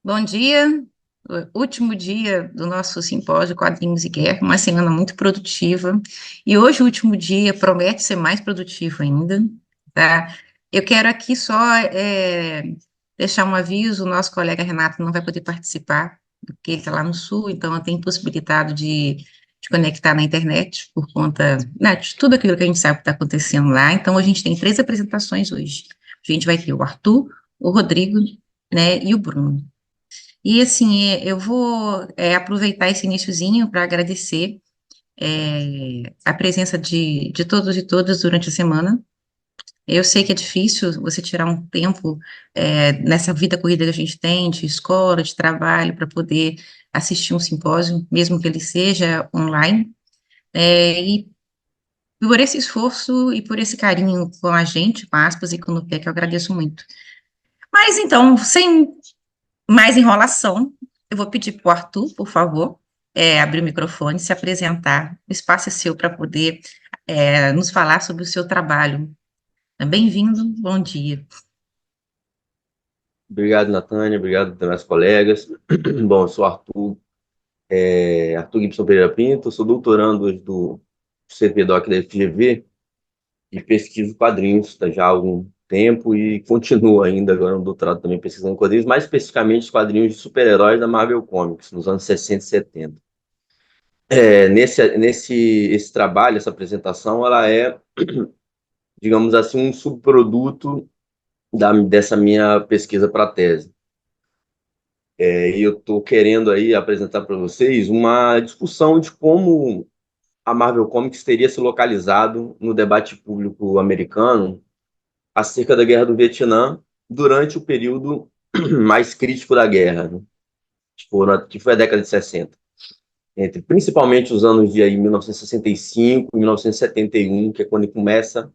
Bom dia, último dia do nosso simpósio Quadrinhos e Guerra, uma semana muito produtiva. E hoje, o último dia, promete ser mais produtivo ainda, tá? Eu quero aqui só deixar um aviso: o nosso colega Renato não vai poder participar, porque ele está lá no Sul, então não tem impossibilitado de conectar na internet por conta, né, de tudo aquilo que a gente sabe que está acontecendo lá. Então, a gente tem três apresentações hoje. A gente vai ter o Arthur, o Rodrigo, né, e o Bruno. E assim, eu vou aproveitar esse iniciozinho para agradecer a presença de todos e todas durante a semana. Eu sei que é difícil você tirar um tempo nessa vida corrida que a gente tem, de escola, de trabalho, para poder assistir um simpósio, mesmo que ele seja online. E por esse esforço e por esse carinho com a gente, com aspas e com o Nupec, eu agradeço muito. Mas então, sem mais enrolação, eu vou pedir para o Arthur, por favor, abrir o microfone, se apresentar. O espaço é seu para poder nos falar sobre o seu trabalho. Bem-vindo, bom dia. Obrigado, Natânia. Obrigado, demais colegas. Bom, eu sou Arthur Gibson Pereira Pinto, sou doutorando hoje do CPDOC da FGV e pesquiso quadrinhos já há algum tempo e continuo ainda agora no doutorado também pesquisando quadrinhos, mais especificamente os quadrinhos de super-heróis da Marvel Comics, nos anos 60 e 70. Esse trabalho, essa apresentação, ela é, digamos assim, um subproduto dessa minha pesquisa para a tese. E eu estou querendo aí apresentar para vocês uma discussão de como a Marvel Comics teria se localizado no debate público americano acerca da Guerra do Vietnã durante o período mais crítico da guerra, né? Que foi a década de 60, entre principalmente os anos de aí, 1965 e 1971, que é quando começa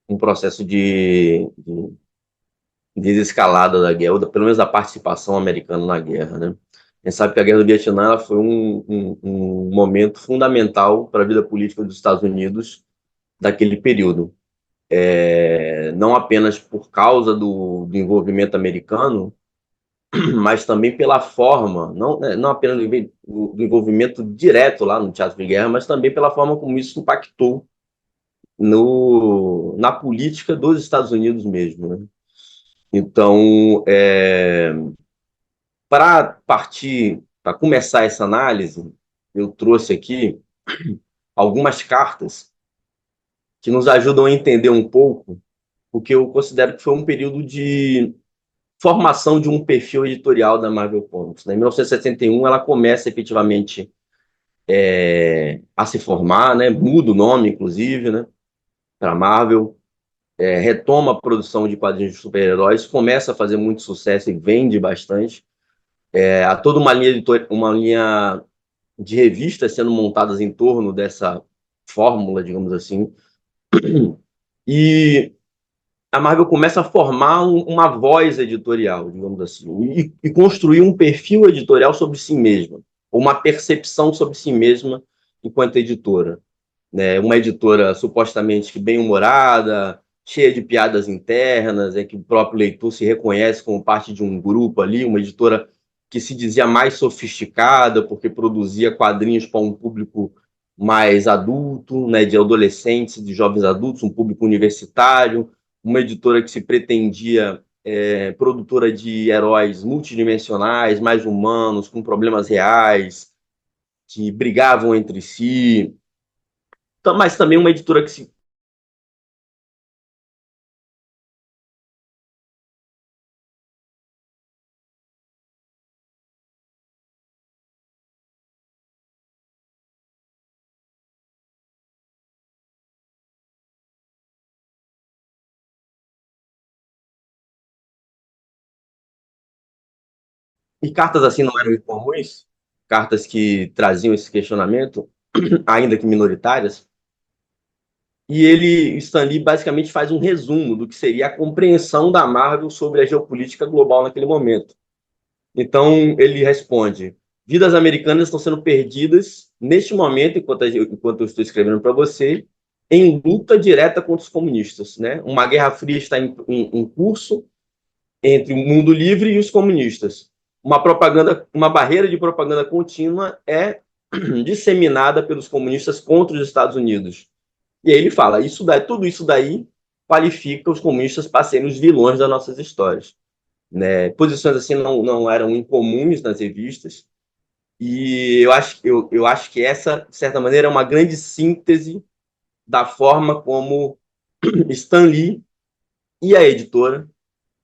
um processo de desescalada da guerra, ou pelo menos da participação americana na guerra, né? A gente sabe que a Guerra do Vietnã ela foi um momento fundamental para a vida política dos Estados Unidos daquele período. Não apenas por causa do envolvimento americano, mas também pela forma, não apenas do envolvimento direto lá no teatro de guerra, mas também pela forma como isso impactou na política dos Estados Unidos mesmo, né? Então, para começar essa análise, eu trouxe aqui algumas cartas que nos ajudam a entender um pouco, porque eu considero que foi um período de formação de um perfil editorial da Marvel Comics, né? Em 1971, ela começa efetivamente a se formar, né? Muda o nome, inclusive, né? Para Marvel, retoma a produção de quadrinhos de super-heróis, começa a fazer muito sucesso e vende bastante. Há toda uma linha de revistas sendo montadas em torno dessa fórmula, digamos assim, e a Marvel começa a formar uma voz editorial, digamos assim, e construir um perfil editorial sobre si mesma, uma percepção sobre si mesma enquanto editora, né? Uma editora supostamente bem-humorada, cheia de piadas internas, que o próprio leitor se reconhece como parte de um grupo ali, uma editora que se dizia mais sofisticada, porque produzia quadrinhos para um público mais adulto, né, de adolescentes, de jovens adultos, um público universitário, uma editora que se pretendia produtora de heróis multidimensionais, mais humanos, com problemas reais, que brigavam entre si, mas também uma editora que se. E cartas assim não eram incomuns, cartas que traziam esse questionamento, ainda que minoritárias, e Stan Lee, basicamente faz um resumo do que seria a compreensão da Marvel sobre a geopolítica global naquele momento. Então, ele responde: vidas americanas estão sendo perdidas neste momento, enquanto eu estou escrevendo para você, em luta direta contra os comunistas, né? Uma guerra fria está em curso entre o mundo livre e os comunistas. uma barreira de propaganda contínua é disseminada pelos comunistas contra os Estados Unidos. E aí ele fala, tudo isso daí qualifica os comunistas para serem os vilões das nossas histórias. Né? Posições assim não eram incomuns nas revistas, e eu acho que essa, de certa maneira, é uma grande síntese da forma como Stan Lee e a editora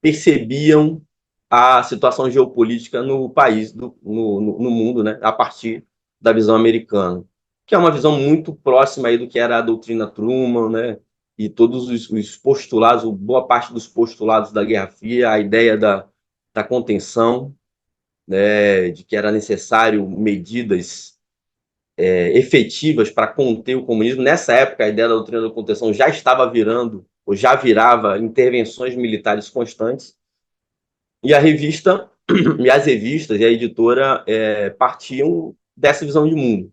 percebiam a situação geopolítica no país, no mundo, né, a partir da visão americana, que é uma visão muito próxima aí do que era a doutrina Truman, né, e todos os postulados, boa parte dos postulados da Guerra Fria, a ideia da contenção, né, de que era necessário medidas efetivas para conter o comunismo. Nessa época, a ideia da doutrina da contenção já estava virando, ou já virava, intervenções militares constantes. E a revista, e as revistas e a editora partiam dessa visão de mundo.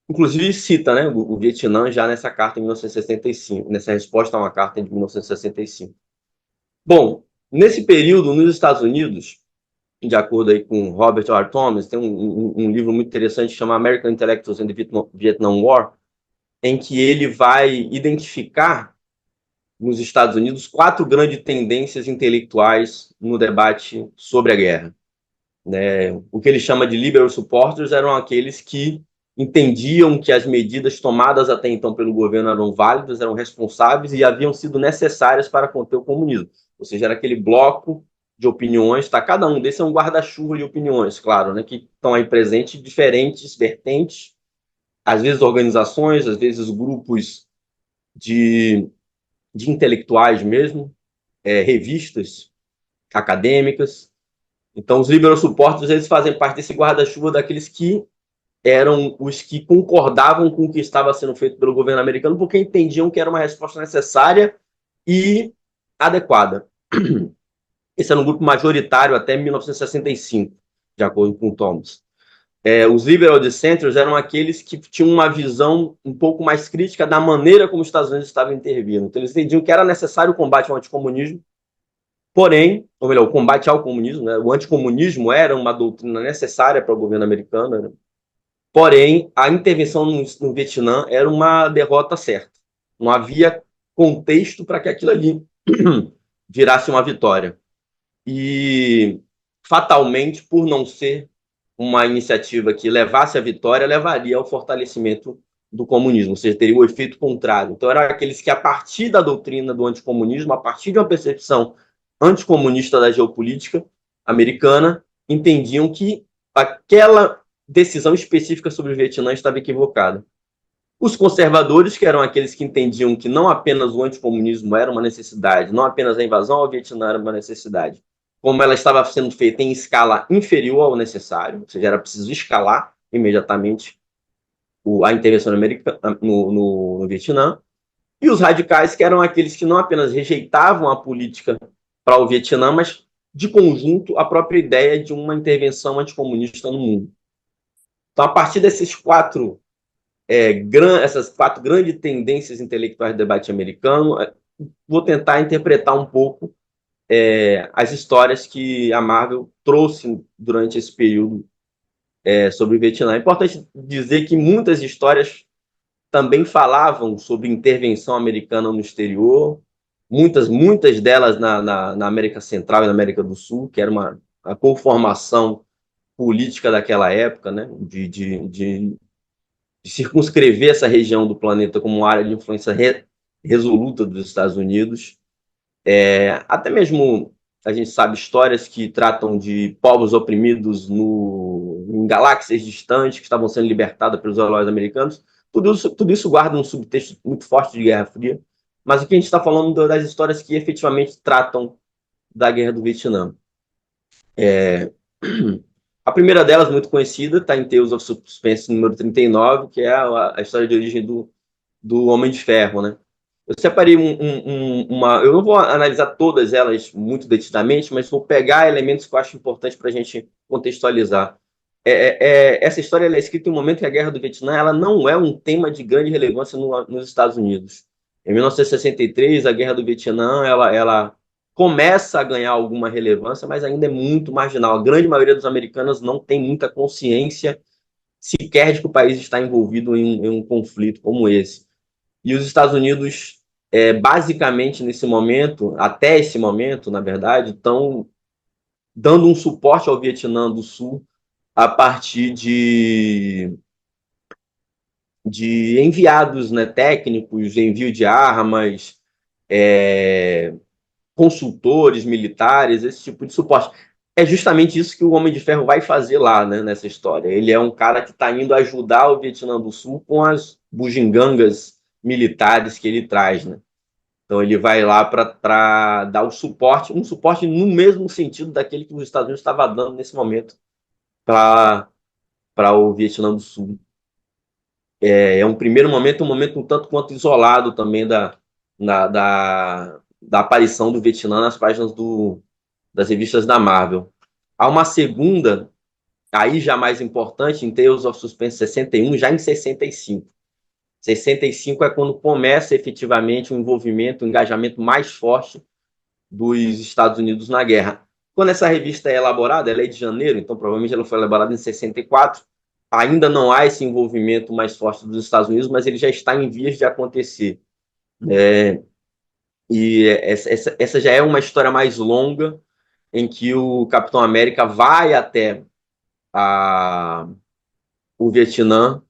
Inclusive cita, né, o Vietnã já nessa carta em 1965, nessa resposta a uma carta de 1965. Bom, nesse período, nos Estados Unidos, de acordo aí com Robert R. Thomas, tem um livro muito interessante chamado American Intellectuals in the Vietnam War, em que ele vai identificar nos Estados Unidos 4 grandes tendências intelectuais no debate sobre a guerra. Né? O que ele chama de liberal supporters eram aqueles que entendiam que as medidas tomadas até então pelo governo eram válidas, eram responsáveis e haviam sido necessárias para conter o comunismo. Ou seja, era aquele bloco de opiniões, tá? Cada um desses é um guarda-chuva de opiniões, claro, né? Que estão aí presentes, diferentes vertentes, às vezes organizações, às vezes grupos de intelectuais mesmo, revistas acadêmicas. Então, os liberal supporters, eles fazem parte desse guarda-chuva daqueles que eram os que concordavam com o que estava sendo feito pelo governo americano, porque entendiam que era uma resposta necessária e adequada. Esse era um grupo majoritário até 1965, de acordo com Thomas. Os liberal dissenters eram aqueles que tinham uma visão um pouco mais crítica da maneira como os Estados Unidos estavam intervindo. Então, eles entendiam que era necessário o combate ao anticomunismo, porém, ou melhor, o combate ao comunismo, né? O anticomunismo era uma doutrina necessária para o governo americano, né? Porém, a intervenção no Vietnã era uma derrota certa. Não havia contexto para que aquilo ali virasse uma vitória. E, fatalmente, por não ser uma iniciativa que levasse à vitória, levaria ao fortalecimento do comunismo, ou seja, teria o efeito contrário. Então, eram aqueles que, a partir da doutrina do anticomunismo, a partir de uma percepção anticomunista da geopolítica americana, entendiam que aquela decisão específica sobre o Vietnã estava equivocada. Os conservadores, que eram aqueles que entendiam que não apenas o anticomunismo era uma necessidade, não apenas a invasão ao Vietnã era uma necessidade, como ela estava sendo feita em escala inferior ao necessário, ou seja, era preciso escalar imediatamente a intervenção americana no Vietnã, e os radicais, que eram aqueles que não apenas rejeitavam a política para o Vietnã, mas, de conjunto, a própria ideia de uma intervenção anticomunista no mundo. Então, a partir essas quatro grandes tendências intelectuais do debate americano, vou tentar interpretar um pouco as histórias que a Marvel trouxe durante esse período sobre o Vietnã. É importante dizer que muitas histórias também falavam sobre intervenção americana no exterior, muitas delas na América Central e na América do Sul, que era a conformação política daquela época, né, de circunscrever essa região do planeta como uma área de influência resoluta dos Estados Unidos. Até mesmo a gente sabe histórias que tratam de povos oprimidos em galáxias distantes que estavam sendo libertadas pelos heróis americanos. Tudo isso guarda um subtexto muito forte de Guerra Fria, mas aqui a gente está falando das histórias que efetivamente tratam da Guerra do Vietnã. A primeira delas, muito conhecida, está em Tales of Suspense número 39, que é a história de origem do Homem de Ferro, né? Eu separei uma... Eu não vou analisar todas elas muito detidamente, mas vou pegar elementos que eu acho importantes para a gente contextualizar. Essa história é escrita em um momento que a Guerra do Vietnã ela não é um tema de grande relevância nos Estados Unidos. Em 1963, a Guerra do Vietnã ela começa a ganhar alguma relevância, mas ainda é muito marginal. A grande maioria dos americanos não tem muita consciência sequer de que o país está envolvido em um conflito como esse. E os Estados Unidos, basicamente nesse momento, até esse momento, na verdade, estão dando um suporte ao Vietnã do Sul a partir de enviados, né, técnicos, envio de armas, consultores militares, esse tipo de suporte. É justamente isso que o Homem de Ferro vai fazer lá, né, nessa história. Ele é um cara que está indo ajudar o Vietnã do Sul com as bugigangas militares que ele traz, né? Então ele vai lá para dar o suporte, um suporte no mesmo sentido daquele que os Estados Unidos estava dando nesse momento para o Vietnã do Sul. É um primeiro momento, um momento um tanto quanto isolado também da aparição do Vietnã nas páginas das revistas da Marvel. Há uma segunda, aí já mais importante, em Tales of Suspense 61, já em 65. 65 é quando começa efetivamente o envolvimento, o engajamento mais forte dos Estados Unidos na guerra. Quando essa revista é elaborada, ela é de janeiro, então provavelmente ela foi elaborada em 64, ainda não há esse envolvimento mais forte dos Estados Unidos, mas ele já está em vias de acontecer. E essa já é uma história mais longa, em que o Capitão América vai até o Vietnã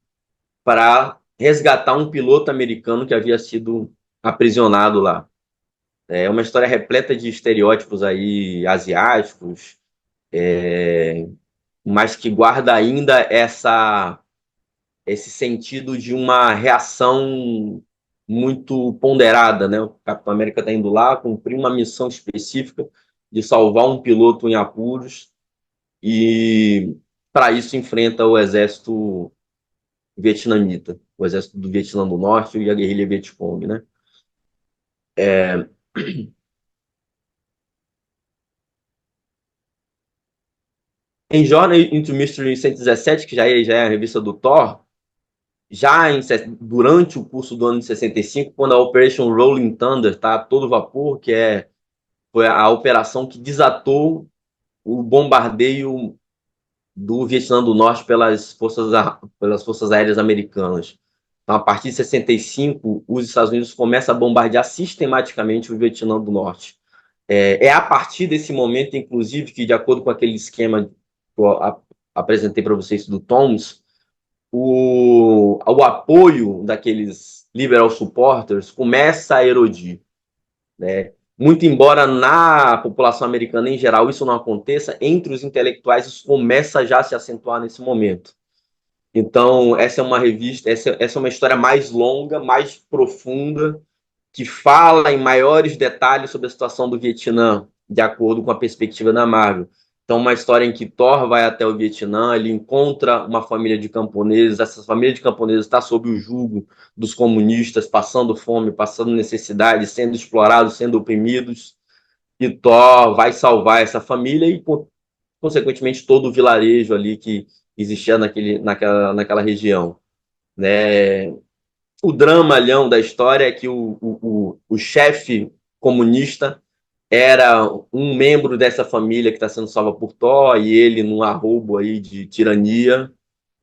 para resgatar um piloto americano que havia sido aprisionado lá. É uma história repleta de estereótipos aí asiáticos, mas que guarda ainda esse sentido de uma reação muito ponderada, né? O Capitão América está indo lá cumprir uma missão específica de salvar um piloto em apuros e, para isso, enfrenta o exército vietnamita, o exército do Vietnã do Norte e a guerrilha Vietcong, né? Em Journey into Mystery 117, que já é a revista do Thor, durante o curso do ano de 65, quando a Operation Rolling Thunder está a todo vapor, foi a operação que desatou o bombardeio do Vietnã do Norte pelas forças aéreas americanas. Então, a partir de 65, os Estados Unidos começam a bombardear sistematicamente o Vietnã do Norte. É a partir desse momento, inclusive, que, de acordo com aquele esquema que eu apresentei para vocês do Thomas, o apoio daqueles liberal supporters começa a erodir, né? Muito embora na população americana em geral isso não aconteça, entre os intelectuais isso começa já a se acentuar nesse momento. Então, essa é uma revista, essa é uma história mais longa, mais profunda, que fala em maiores detalhes sobre a situação do Vietnã, de acordo com a perspectiva da Marvel. Então, uma história em que Thor vai até o Vietnã, ele encontra uma família de camponeses, essa família de camponeses está sob o jugo dos comunistas, passando fome, passando necessidade, sendo explorados, sendo oprimidos, e Thor vai salvar essa família e, consequentemente, todo o vilarejo ali que existia naquela região, né? O dramalhão da história é que o chefe comunista era um membro dessa família que está sendo salva por Thor, e ele, num arroubo aí de tirania,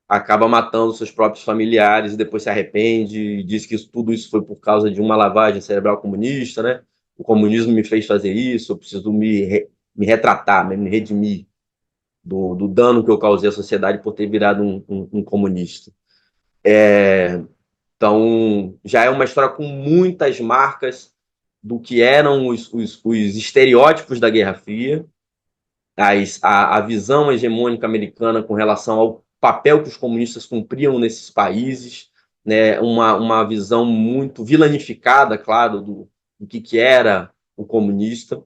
acaba matando seus próprios familiares e depois se arrepende e diz que tudo isso foi por causa de uma lavagem cerebral comunista, né? O comunismo me fez fazer isso, eu preciso me retratar, me redimir do dano que eu causei à sociedade por ter virado um comunista. Então, já é uma história com muitas marcas do que eram os estereótipos da Guerra Fria, a visão hegemônica americana com relação ao papel que os comunistas cumpriam nesses países, né? Uma visão muito vilanificada, claro, do que era o comunista.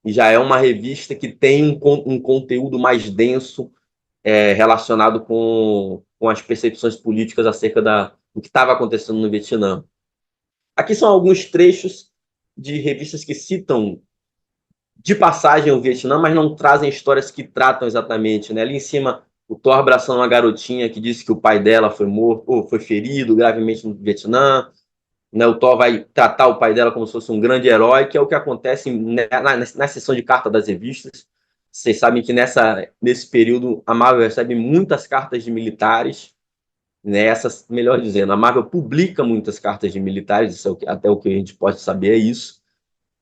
E já é uma revista que tem um conteúdo mais denso, relacionado com as percepções políticas acerca do que estava acontecendo no Vietnã. Aqui são alguns trechos de revistas que citam de passagem o Vietnã, mas não trazem histórias que tratam exatamente, né? Ali em cima, o Thor abraçando uma garotinha que disse que o pai dela foi morto, ou foi ferido gravemente no Vietnã. né? O Thor vai tratar o pai dela como se fosse um grande herói, que é o que acontece na sessão de carta das revistas. Vocês sabem que nesse período a Marvel recebe muitas cartas de militares, né? Melhor dizendo, a Marvel publica muitas cartas de militares, isso é até o que a gente pode saber é isso.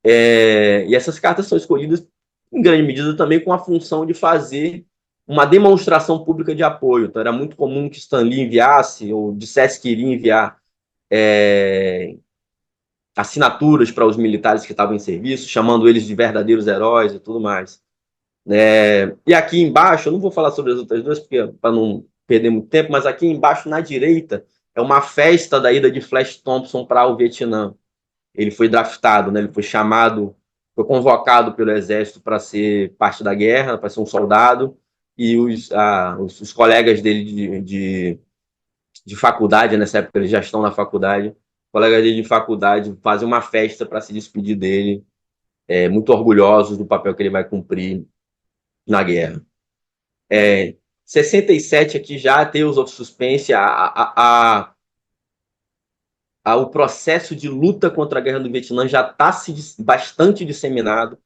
E essas cartas são escolhidas, em grande medida, também com a função de fazer uma demonstração pública de apoio. Então, era muito comum que Stan Lee enviasse, ou dissesse que iria enviar assinaturas para os militares que estavam em serviço, chamando eles de verdadeiros heróis e tudo mais. E aqui embaixo, eu não vou falar sobre as outras duas, para não perder muito tempo, mas aqui embaixo, na direita, é uma festa da ida de Flash Thompson para o Vietnã. Ele foi draftado, né? Ele foi chamado, foi convocado pelo exército para ser parte da guerra, para ser um soldado, e os colegas dele de faculdade, nessa época eles já estão na faculdade, colegas dele de faculdade fazem uma festa para se despedir dele, muito orgulhosos do papel que ele vai cumprir na guerra. 67 aqui já, Tales of Suspense, o processo de luta contra a guerra do Vietnã já está bastante disseminado,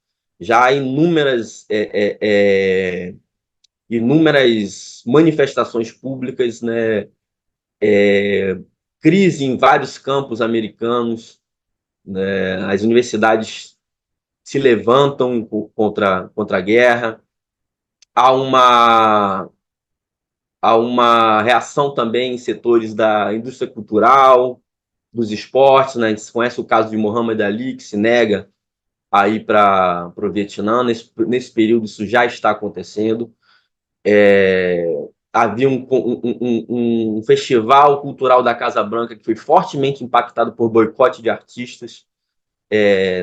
já há inúmeras manifestações públicas, né? Crise em vários campos americanos, né? As universidades se levantam contra a guerra, há uma reação também em setores da indústria cultural, dos esportes, né? A gente conhece o caso de Muhammad Ali, que se nega a ir para o Vietnã. Nesse período, isso já está acontecendo. Havia um festival cultural da Casa Branca que foi fortemente impactado por boicote de artistas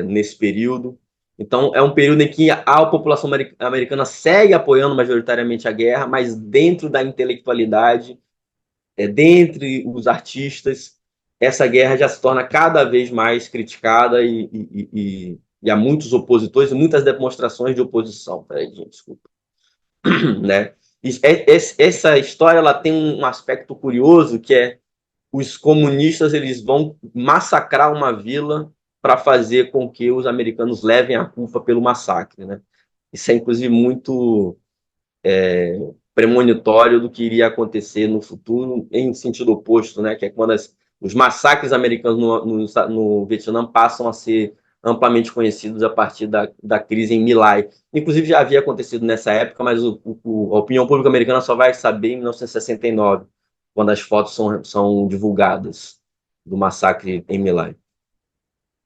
nesse período. Então, é um período em que a população americana segue apoiando majoritariamente a guerra, mas dentro da intelectualidade, dentre os artistas, essa guerra já se torna cada vez mais criticada e há muitos opositores e muitas demonstrações de oposição. Peraí, gente, desculpa. Né? Essa história ela tem um aspecto curioso, que é os comunistas eles vão massacrar uma vila para fazer com que os americanos levem a culpa pelo massacre. Né? Isso é, inclusive, muito premonitório do que iria acontecer no futuro, em sentido oposto, né? Que é quando os massacres americanos no Vietnã passam a ser amplamente conhecidos a partir da crise em My Lai. Inclusive, já havia acontecido nessa época, mas a opinião pública americana só vai saber em 1969, quando as fotos são divulgadas do massacre em My Lai.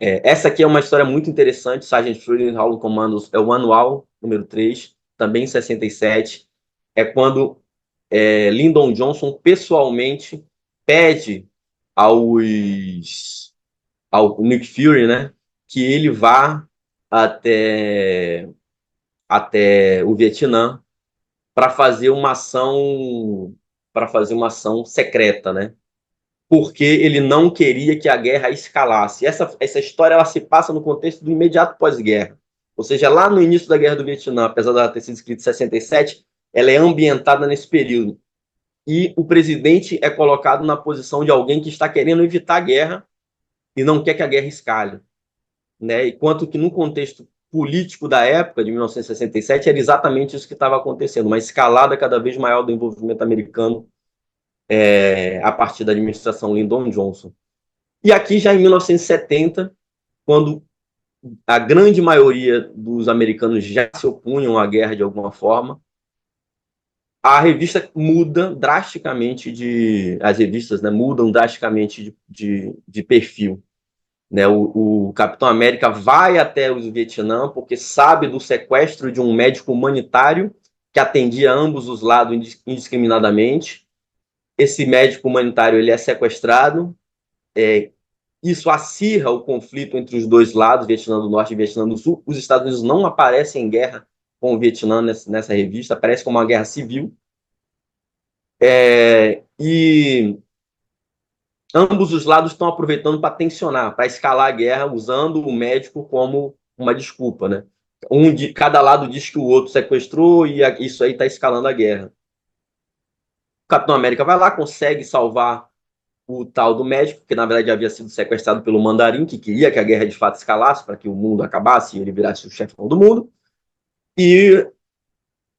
Essa aqui é uma história muito interessante, Sargent Fury Hall of Commandos, é o anual número 3, também em 67, é quando Lyndon Johnson pessoalmente pede ao Nick Fury, né, que ele vá até o Vietnã para fazer uma ação secreta, né? Porque ele não queria que a guerra escalasse. Essa história ela se passa no contexto do imediato pós-guerra. Ou seja, lá no início da Guerra do Vietnã, apesar de ela ter sido escrita em 67, ela é ambientada nesse período. E o presidente é colocado na posição de alguém que está querendo evitar a guerra e não quer que a guerra escale. Né? Enquanto que no contexto político da época, de 1967, era exatamente isso que estava acontecendo, uma escalada cada vez maior do envolvimento americano a partir da administração Lyndon Johnson. E aqui já em 1970, quando a grande maioria dos americanos já se opunham à guerra de alguma forma, a revista muda drasticamente as revistas, né, mudam drasticamente de perfil. Né? O Capitão América vai até o Vietnã porque sabe do sequestro de um médico humanitário que atendia ambos os lados indiscriminadamente. Esse médico humanitário ele é sequestrado, isso acirra o conflito entre os dois lados, Vietnã do Norte e Vietnã do Sul. Os Estados Unidos não aparecem em guerra com o Vietnã nessa revista, aparece como uma guerra civil. E ambos os lados estão aproveitando para tensionar, para escalar a guerra, usando o médico como uma desculpa. Né? Cada lado diz que o outro sequestrou e isso aí está escalando a guerra. O Capitão América vai lá, consegue salvar o tal do médico, que na verdade havia sido sequestrado pelo Mandarim, que queria que a guerra de fato escalasse para que o mundo acabasse e ele virasse o chefão do mundo. E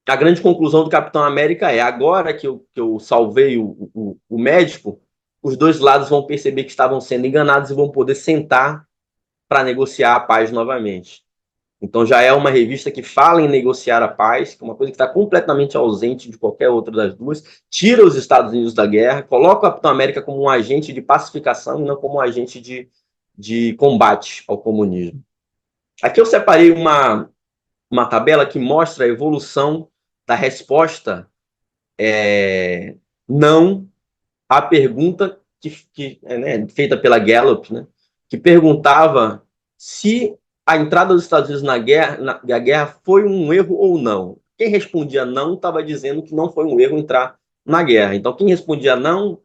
a grande conclusão do Capitão América é: agora que eu salvei o médico, os dois lados vão perceber que estavam sendo enganados e vão poder sentar para negociar a paz novamente. Então já é uma revista que fala em negociar a paz, que é uma coisa que está completamente ausente de qualquer outra das duas, tira os Estados Unidos da guerra, coloca o Capitão América como um agente de pacificação e não como um agente de combate ao comunismo. Aqui eu separei uma tabela que mostra a evolução da resposta não à pergunta feita pela Gallup, né, que perguntava se a entrada dos Estados Unidos na guerra foi um erro ou não. Quem respondia não estava dizendo que não foi um erro entrar na guerra. Então, quem respondia não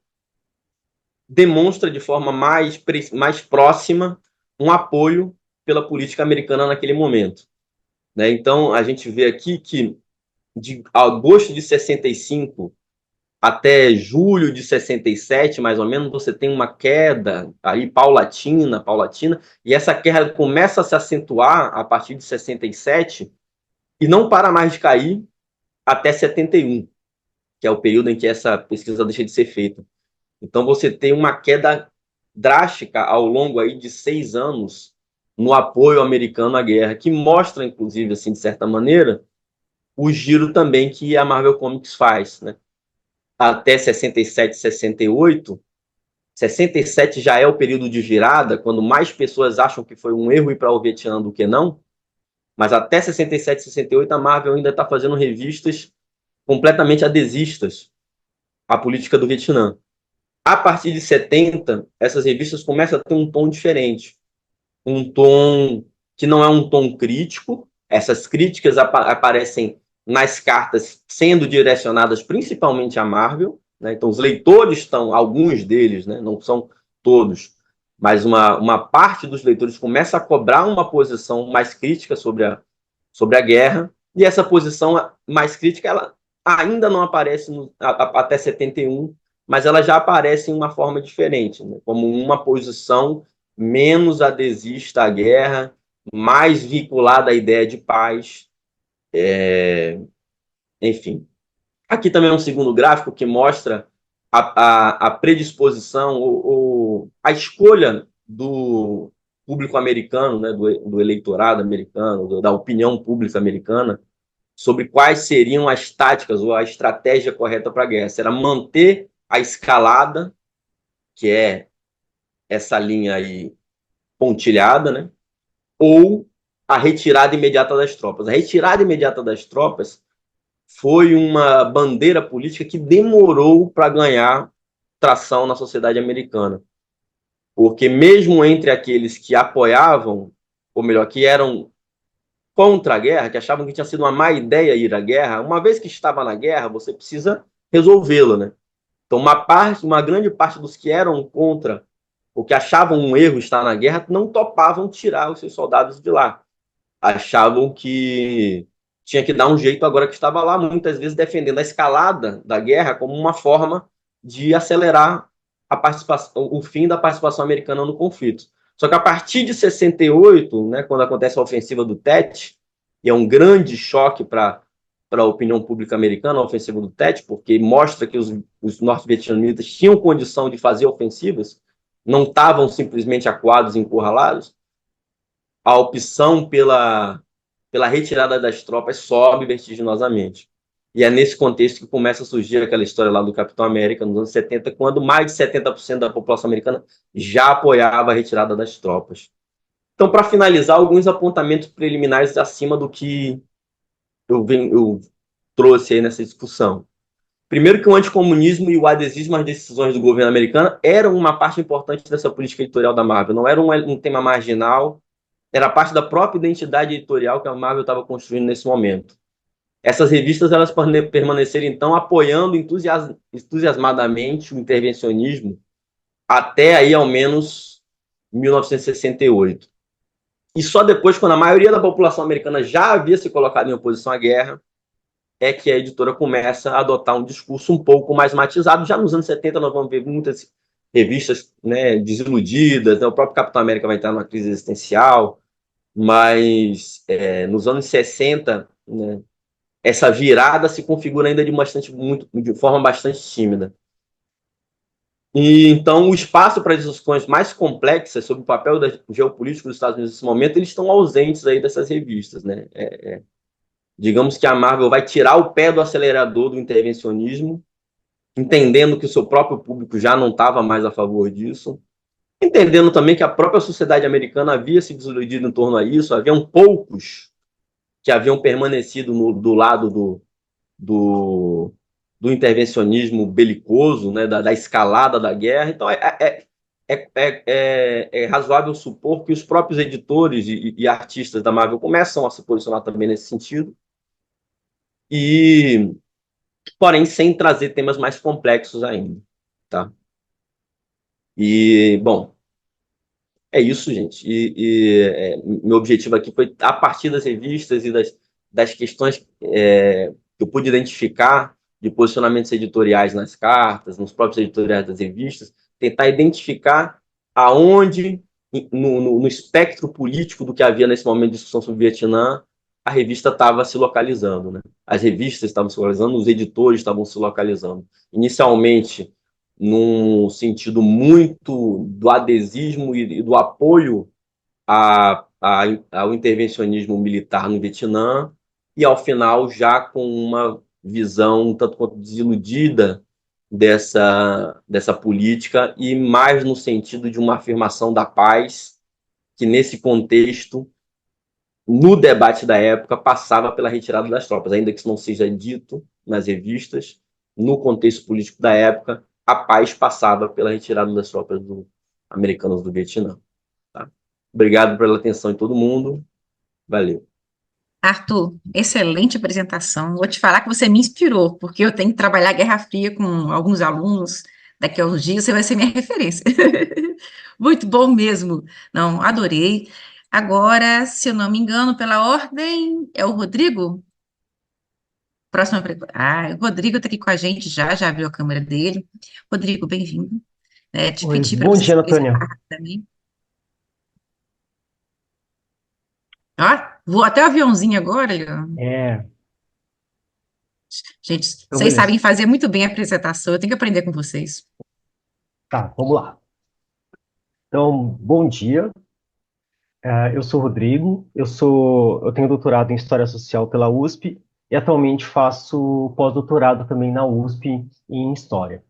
demonstra de forma mais próxima um apoio pela política americana naquele momento. Né? Então, a gente vê aqui que de agosto de 65 até julho de 67, mais ou menos, você tem uma queda aí paulatina, e essa queda começa a se acentuar a partir de 67 e não para mais de cair até 71, que é o período em que essa pesquisa deixa de ser feita. Então você tem uma queda drástica ao longo aí de 6 anos no apoio americano à guerra, que mostra, inclusive, assim, de certa maneira, o giro também que a Marvel Comics faz, né? Até 67, 68, 67 já é o período de virada, quando mais pessoas acham que foi um erro ir para o Vietnã do que não, mas até 67, 68 a Marvel ainda está fazendo revistas completamente adesistas à política do Vietnã. A partir de 70, essas revistas começam a ter um tom diferente, um tom que não é um tom crítico. Essas críticas aparecem nas cartas sendo direcionadas principalmente à Marvel, né? Então os leitores estão, alguns deles, né? Não são todos, mas uma parte dos leitores começa a cobrar uma posição mais crítica sobre a guerra, e essa posição mais crítica ela ainda não aparece até 71, mas ela já aparece em uma forma diferente, né? Como uma posição menos adesista à guerra, mais vinculada à ideia de paz. Enfim. Aqui também é um segundo gráfico que mostra a predisposição, a escolha do público americano, né, do eleitorado americano, da opinião pública americana, sobre quais seriam as táticas ou a estratégia correta para a guerra. Será manter a escalada, que é essa linha aí pontilhada, né? Ou a retirada imediata das tropas. A retirada imediata das tropas foi uma bandeira política que demorou para ganhar tração na sociedade americana. Porque mesmo entre aqueles que apoiavam, ou melhor, que eram contra a guerra, que achavam que tinha sido uma má ideia ir à guerra, uma vez que estava na guerra, você precisa resolvê-la, né? Então, uma grande parte dos que eram contra, ou que achavam um erro estar na guerra, não topavam tirar os seus soldados de lá. Achavam que tinha que dar um jeito agora que estava lá, muitas vezes defendendo a escalada da guerra como uma forma de acelerar a participação, o fim da participação americana no conflito. Só que a partir de 68, né, quando acontece a ofensiva do Tet, e é um grande choque para a opinião pública americana, a ofensiva do Tet, porque mostra que os norte-vietnamitas tinham condição de fazer ofensivas, não estavam simplesmente acuados e encurralados. A opção pela retirada das tropas sobe vertiginosamente. E é nesse contexto que começa a surgir aquela história lá do Capitão América, nos anos 70, quando mais de 70% da população americana já apoiava a retirada das tropas. Então, para finalizar, alguns apontamentos preliminares acima do que eu trouxe aí nessa discussão. Primeiro que o anticomunismo e o adesismo às decisões do governo americano eram uma parte importante dessa política editorial da Marvel. Não era um tema marginal, era parte da própria identidade editorial que a Marvel estava construindo nesse momento. Essas revistas elas permaneceram, então, apoiando entusiasmadamente o intervencionismo até aí, ao menos, 1968. E só depois, quando a maioria da população americana já havia se colocado em oposição à guerra, é que a editora começa a adotar um discurso um pouco mais matizado. Já nos anos 70 nós vamos ver muitas revistas, né, desiludidas, né? O próprio Capitão América vai entrar numa crise existencial, mas nos anos 60, né, essa virada se configura ainda de forma bastante tímida. E então o espaço para discussões mais complexas sobre o papel geopolítico dos Estados Unidos nesse momento, eles estão ausentes aí dessas revistas, né? Digamos que a Marvel vai tirar o pé do acelerador do intervencionismo, entendendo que o seu próprio público já não estava mais a favor disso, entendendo também que a própria sociedade americana havia se desiludido em torno a isso, haviam poucos que haviam permanecido do lado do, do intervencionismo belicoso, né, da escalada da guerra. Então, é razoável supor que os próprios editores e artistas da Marvel começam a se posicionar também nesse sentido, e porém sem trazer temas mais complexos ainda, tá? E, bom, é isso, gente. Meu objetivo aqui foi, a partir das revistas e das questões que eu pude identificar de posicionamentos editoriais nas cartas, nos próprios editoriais das revistas, tentar identificar aonde, no espectro político do que havia nesse momento de discussão sobre o Vietnã, a revista estava se localizando, né? As revistas estavam se localizando, os editores estavam se localizando. Inicialmente, num sentido muito do adesismo e do apoio ao intervencionismo militar no Vietnã, e ao final já com uma visão tanto quanto desiludida dessa política, e mais no sentido de uma afirmação da paz, que nesse contexto, no debate da época, passava pela retirada das tropas, ainda que isso não seja dito nas revistas, no contexto político da época, a paz passava pela retirada das tropas americanas do Vietnã. Tá? Obrigado pela atenção de todo mundo. Valeu. Arthur, excelente apresentação. Vou te falar que você me inspirou, porque eu tenho que trabalhar Guerra Fria com alguns alunos. Daqui a uns dias você vai ser minha referência. Muito bom mesmo. Não, adorei. Agora, se eu não me engano, pela ordem, é o Rodrigo? Próxima. O Rodrigo está aqui com a gente já abriu a câmera dele. Rodrigo, bem-vindo. Te Oi, pedir para bom você se dia, apresentar Natânia. rapidamente. Ó, vou até o aviãozinho agora, ó. É, Gente, então vocês beleza. sabem fazer muito bem a apresentação, eu tenho que aprender com vocês. Tá, vamos lá. Então, bom dia. Eu sou o Rodrigo. Eu tenho doutorado em História Social pela USP e atualmente faço pós-doutorado também na USP em História.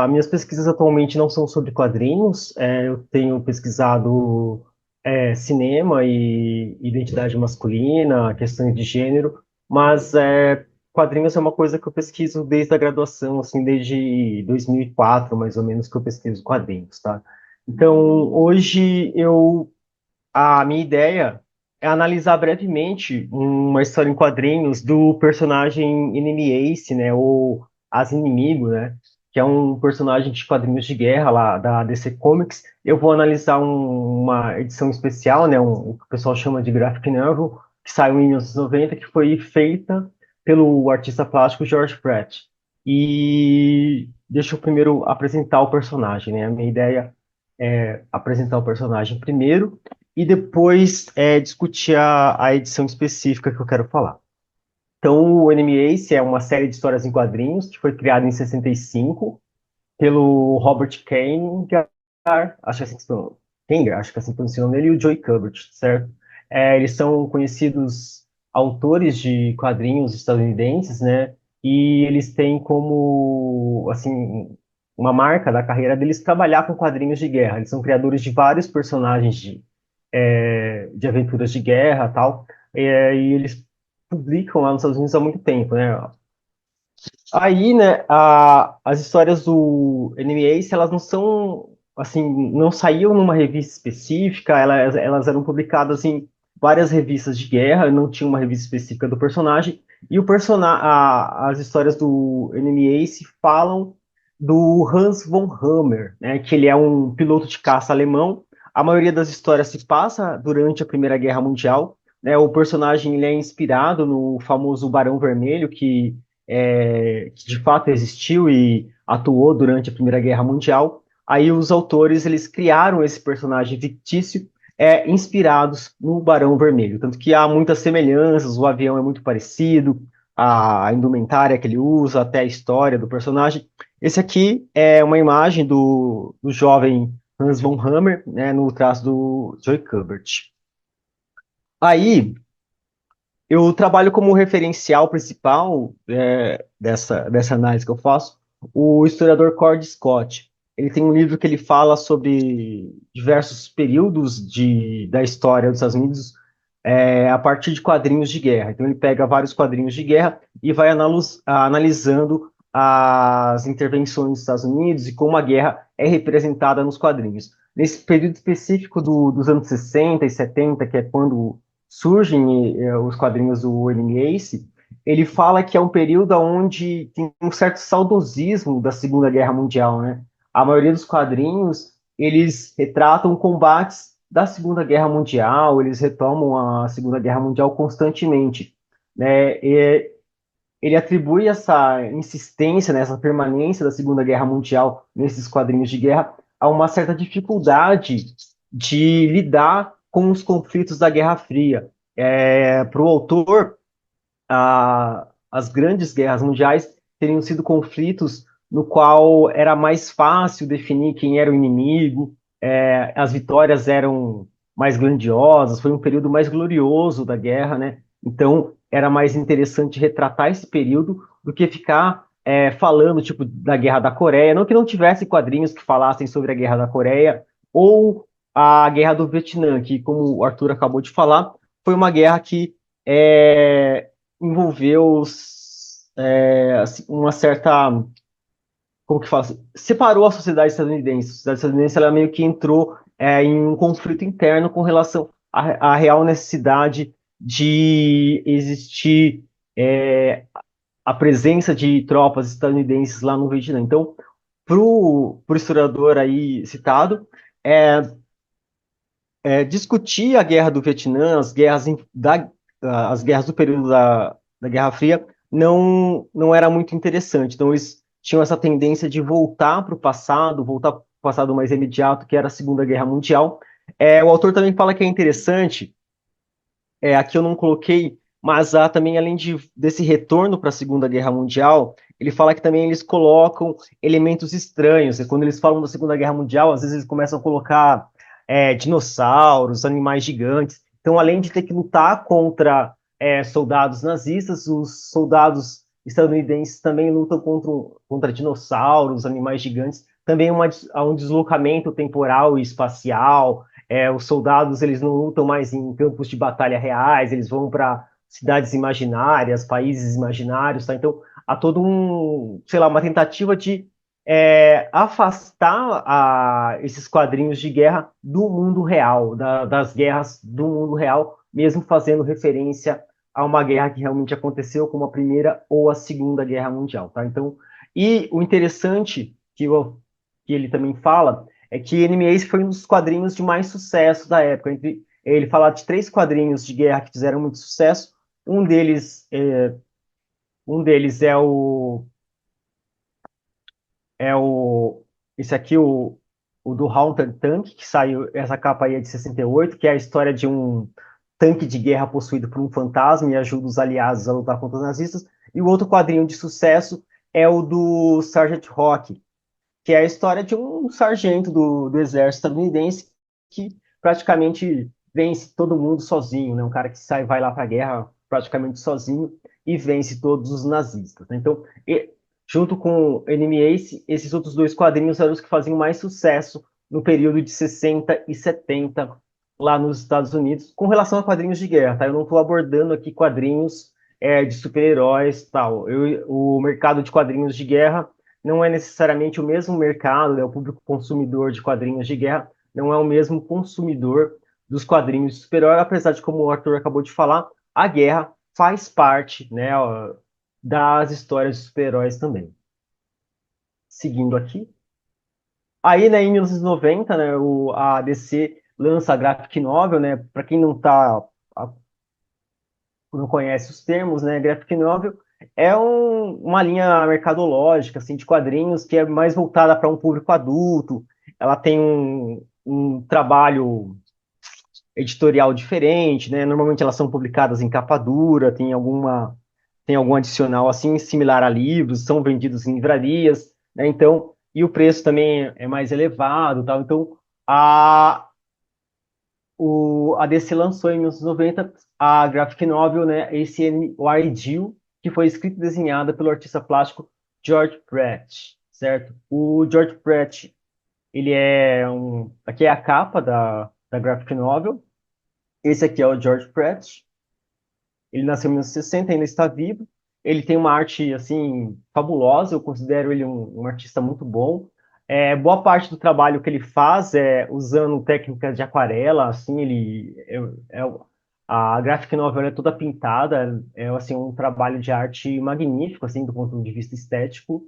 Minhas pesquisas atualmente não são sobre quadrinhos. Eu tenho pesquisado cinema e identidade masculina, questões de gênero, mas quadrinhos é uma coisa que eu pesquiso desde a graduação, assim, desde 2004, mais ou menos, que eu pesquiso quadrinhos, tá? Então, hoje a minha ideia é analisar brevemente uma história em quadrinhos do personagem Enemy Ace, né, ou As Inimigo, né, que é um personagem de quadrinhos de guerra lá da DC Comics. Eu vou analisar uma edição especial, né, o que o pessoal chama de graphic novel, que saiu em 1990, que foi feita pelo artista plástico George Pratt. E deixa eu primeiro apresentar o personagem, né? A minha ideia é apresentar o personagem primeiro e depois discutir a edição específica que eu quero falar. Então, o Enemy Ace é uma série de histórias em quadrinhos que foi criada em 65 pelo Robert Kanigher, acho que é assim que se pronuncia, Kanigher, acho que é assim que pronuncia o nome dele, e o Joe Kubert, certo? Eles são conhecidos autores de quadrinhos estadunidenses, né? E eles têm como, assim, uma marca da carreira deles trabalhar com quadrinhos de guerra. Eles são criadores de vários personagens de aventuras de guerra tal, e eles publicam lá nos Estados Unidos há muito tempo, né? Aí, né, as histórias do Enemy Ace, elas não são, assim, não saíam numa revista específica, elas eram publicadas em várias revistas de guerra, não tinha uma revista específica do personagem, e as histórias do Enemy Ace falam do Hans von Hammer, né, que ele é um piloto de caça alemão. A maioria das histórias se passa durante a Primeira Guerra Mundial, né, o personagem ele é inspirado no famoso Barão Vermelho, que de fato existiu e atuou durante a Primeira Guerra Mundial. Aí os autores, eles criaram esse personagem fictício, inspirados no Barão Vermelho. Tanto que há muitas semelhanças, o avião é muito parecido, a indumentária que ele usa, até a história do personagem. Esse aqui é uma imagem do jovem Hans von Hammer, né, no traço do Joy Kubert. Aí, eu trabalho como referencial principal dessa análise que eu faço, o historiador Cord Scott. Ele tem um livro que ele fala sobre diversos períodos da história dos Estados Unidos a partir de quadrinhos de guerra. Então ele pega vários quadrinhos de guerra e vai analisando as intervenções dos Estados Unidos e como a guerra é representada nos quadrinhos. Nesse período específico dos anos 60 e 70, que é quando surgem os quadrinhos do William Ace, ele fala que é um período onde tem um certo saudosismo da Segunda Guerra Mundial, né? A maioria dos quadrinhos, eles retratam combates da Segunda Guerra Mundial, eles retomam a Segunda Guerra Mundial constantemente, né? Ele atribui essa insistência, né, essa permanência da Segunda Guerra Mundial nesses quadrinhos de guerra a uma certa dificuldade de lidar com os conflitos da Guerra Fria. Para o autor, as grandes guerras mundiais teriam sido conflitos no qual era mais fácil definir quem era o inimigo, as vitórias eram mais grandiosas, foi um período mais glorioso da guerra, né? Então era mais interessante retratar esse período do que ficar falando tipo da Guerra da Coreia, não que não tivesse quadrinhos que falassem sobre a Guerra da Coreia ou a Guerra do Vietnã, que como o Arthur acabou de falar, foi uma guerra que envolveu assim, uma certa, como que fala, separou a sociedade estadunidense. A sociedade estadunidense ela meio que entrou em um conflito interno com relação à real necessidade de existir a presença de tropas estadunidenses lá no Vietnã. Então, pro historiador aí citado, é, discutir a guerra do Vietnã, as guerras do período da Guerra Fria, não era muito interessante. Então, eles tinham essa tendência de voltar para o passado, voltar para o passado mais imediato, que era a Segunda Guerra Mundial. O autor também fala que é interessante, aqui eu não coloquei, mas há também, além desse retorno para a Segunda Guerra Mundial, ele fala que também eles colocam elementos estranhos. E quando eles falam da Segunda Guerra Mundial, às vezes eles começam a colocar dinossauros, animais gigantes. Então, além de ter que lutar contra soldados nazistas, os soldados estadunidenses também lutam contra dinossauros, animais gigantes. Também há um deslocamento temporal e espacial. Os soldados eles não lutam mais em campos de batalha reais, eles vão para cidades imaginárias, países imaginários, tá? Então há todo sei lá, uma tentativa de afastar esses quadrinhos de guerra do mundo real, das guerras do mundo real, mesmo fazendo referência a uma guerra que realmente aconteceu, como a Primeira ou a Segunda Guerra Mundial, tá? Então, e o interessante que ele também fala é que Enemy Ace foi um dos quadrinhos de mais sucesso da época. Ele fala de 3 quadrinhos de guerra que fizeram muito sucesso. Um deles é esse aqui, o do Haunted Tank, que saiu, essa capa aí é de 68, que é a história de um tanque de guerra possuído por um fantasma e ajuda os aliados a lutar contra os nazistas. E o outro quadrinho de sucesso é o do Sergeant Rock, que é a história de um sargento do exército estadunidense que praticamente vence todo mundo sozinho, né? Um cara que vai lá para a guerra praticamente sozinho e vence todos os nazistas, né? Então, junto com Enemy Ace, esses outros 2 quadrinhos eram os que faziam mais sucesso no período de 60 e 70 lá nos Estados Unidos, com relação a quadrinhos de guerra, tá? Eu não estou abordando aqui quadrinhos de super-heróis, tal. O mercado de quadrinhos de guerra não é necessariamente o mesmo mercado, né? O público consumidor de quadrinhos de guerra não é o mesmo consumidor dos quadrinhos de super-herói, apesar de, como o Arthur acabou de falar, a guerra faz parte, né, das histórias de super-heróis também. Seguindo aqui. Aí, né, em 1990, né, a DC lança a graphic novel, né, para quem não conhece os termos, né, graphic novel é uma linha mercadológica, assim, de quadrinhos que é mais voltada para um público adulto. ela tem um trabalho editorial diferente, né? Normalmente elas são publicadas em capa dura, tem algum adicional assim similar a livros, são vendidos em livrarias, né? Então, e o preço também é mais elevado, tal. Então, a a DC lançou em 1990 a graphic novel, né, ACNY Jill, que foi escrita e desenhada pelo artista plástico George Pratt, certo? O George Pratt, ele é aqui é a capa da graphic novel. Esse aqui é o George Pratt. Ele nasceu em 1960, ainda está vivo. Ele tem uma arte assim fabulosa. Eu considero ele um artista muito bom. Boa parte do trabalho que ele faz é usando técnicas de aquarela. Assim, a graphic novel é toda pintada. É assim um trabalho de arte magnífico, assim, do ponto de vista estético,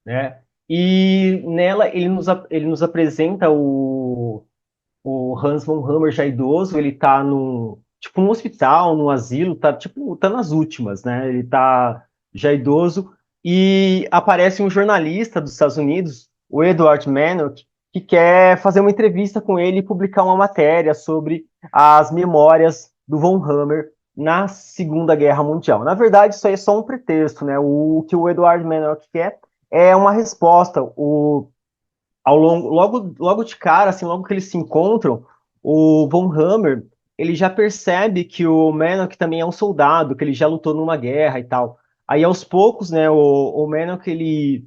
né? E nela ele nos apresenta o Hans von Hammer já idoso, ele tá tipo, num hospital, num asilo, tá nas últimas, né? Ele tá já idoso e aparece um jornalista dos Estados Unidos, o Edward Manock, que quer fazer uma entrevista com ele e publicar uma matéria sobre as memórias do von Hammer na Segunda Guerra Mundial. Na verdade, isso aí é só um pretexto, né? O que o Edward Manock quer é uma resposta. Logo de cara, assim, logo que eles se encontram, o Von Hammer, ele já percebe que o Manock também é um soldado, que ele já lutou numa guerra e tal. Aí, aos poucos, né, o Manock, ele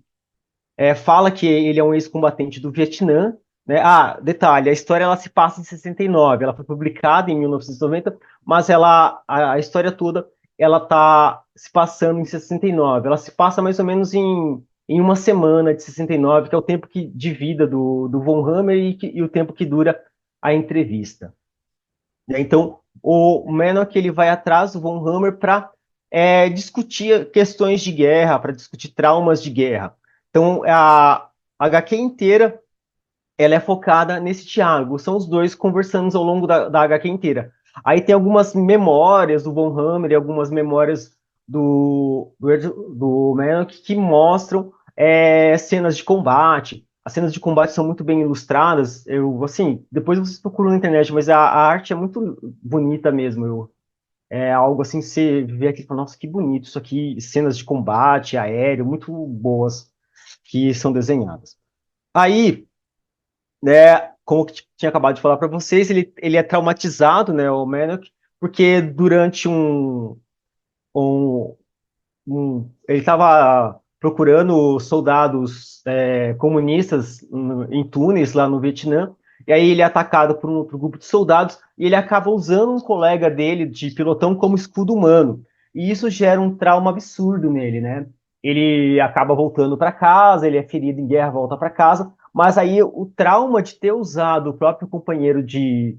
fala que ele é um ex-combatente do Vietnã, né? Ah, detalhe, a história ela se passa em 69, ela foi publicada em 1990, mas a história toda ela tá se passando em 69. Ela se passa mais ou menos em uma semana de 69, que é o tempo de vida do Von Hammer e o tempo que dura a entrevista. Né? Então, o Manock ele vai atrás do Von Hammer para discutir questões de guerra, para discutir traumas de guerra. Então, a HQ inteira ela é focada nesse diálogo. São os dois conversando ao longo da HQ inteira. Aí tem algumas memórias do Von Hammer e algumas memórias do Manock que mostram cenas de combate. As cenas de combate são muito bem ilustradas. Assim, depois vocês procuram na internet, mas a arte é muito bonita mesmo. É algo assim, você vê aqui e fala, nossa, que bonito isso aqui, cenas de combate aéreo, muito boas que são desenhadas. Aí, né, como que tinha acabado de falar para vocês, ele é traumatizado, né, o Manock, porque durante um, ele estava procurando soldados comunistas em Tunis, lá no Vietnã, e aí ele é atacado por um grupo de soldados e ele acaba usando um colega dele de pilotão como escudo humano. E isso gera um trauma absurdo nele, né? Ele acaba voltando para casa, ele é ferido em guerra, volta para casa, mas aí o trauma de ter usado o próprio companheiro de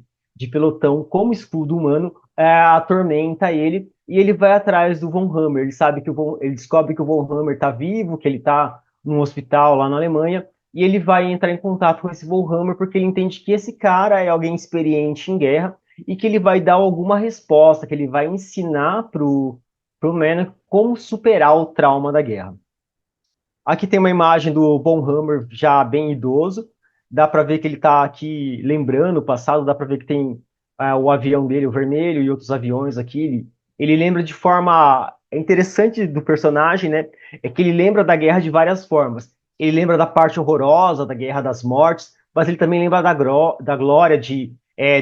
pelotão como escudo humano atormenta ele e ele vai atrás do Von Hammer. Ele sabe que ele descobre que o Von Hammer está vivo, que ele está num hospital lá na Alemanha, e ele vai entrar em contato com esse Von Hammer porque ele entende que esse cara é alguém experiente em guerra e que ele vai dar alguma resposta, que ele vai ensinar pro Manor como superar o trauma da guerra. Aqui tem uma imagem do Von Hammer já bem idoso. Dá para ver que ele está aqui lembrando o passado. Dá para ver que tem o avião dele, o vermelho, e outros aviões aqui. Ele lembra de forma interessante do personagem, né? É que ele lembra da guerra de várias formas. Ele lembra da parte horrorosa da Guerra das Mortes, mas ele também lembra da glória de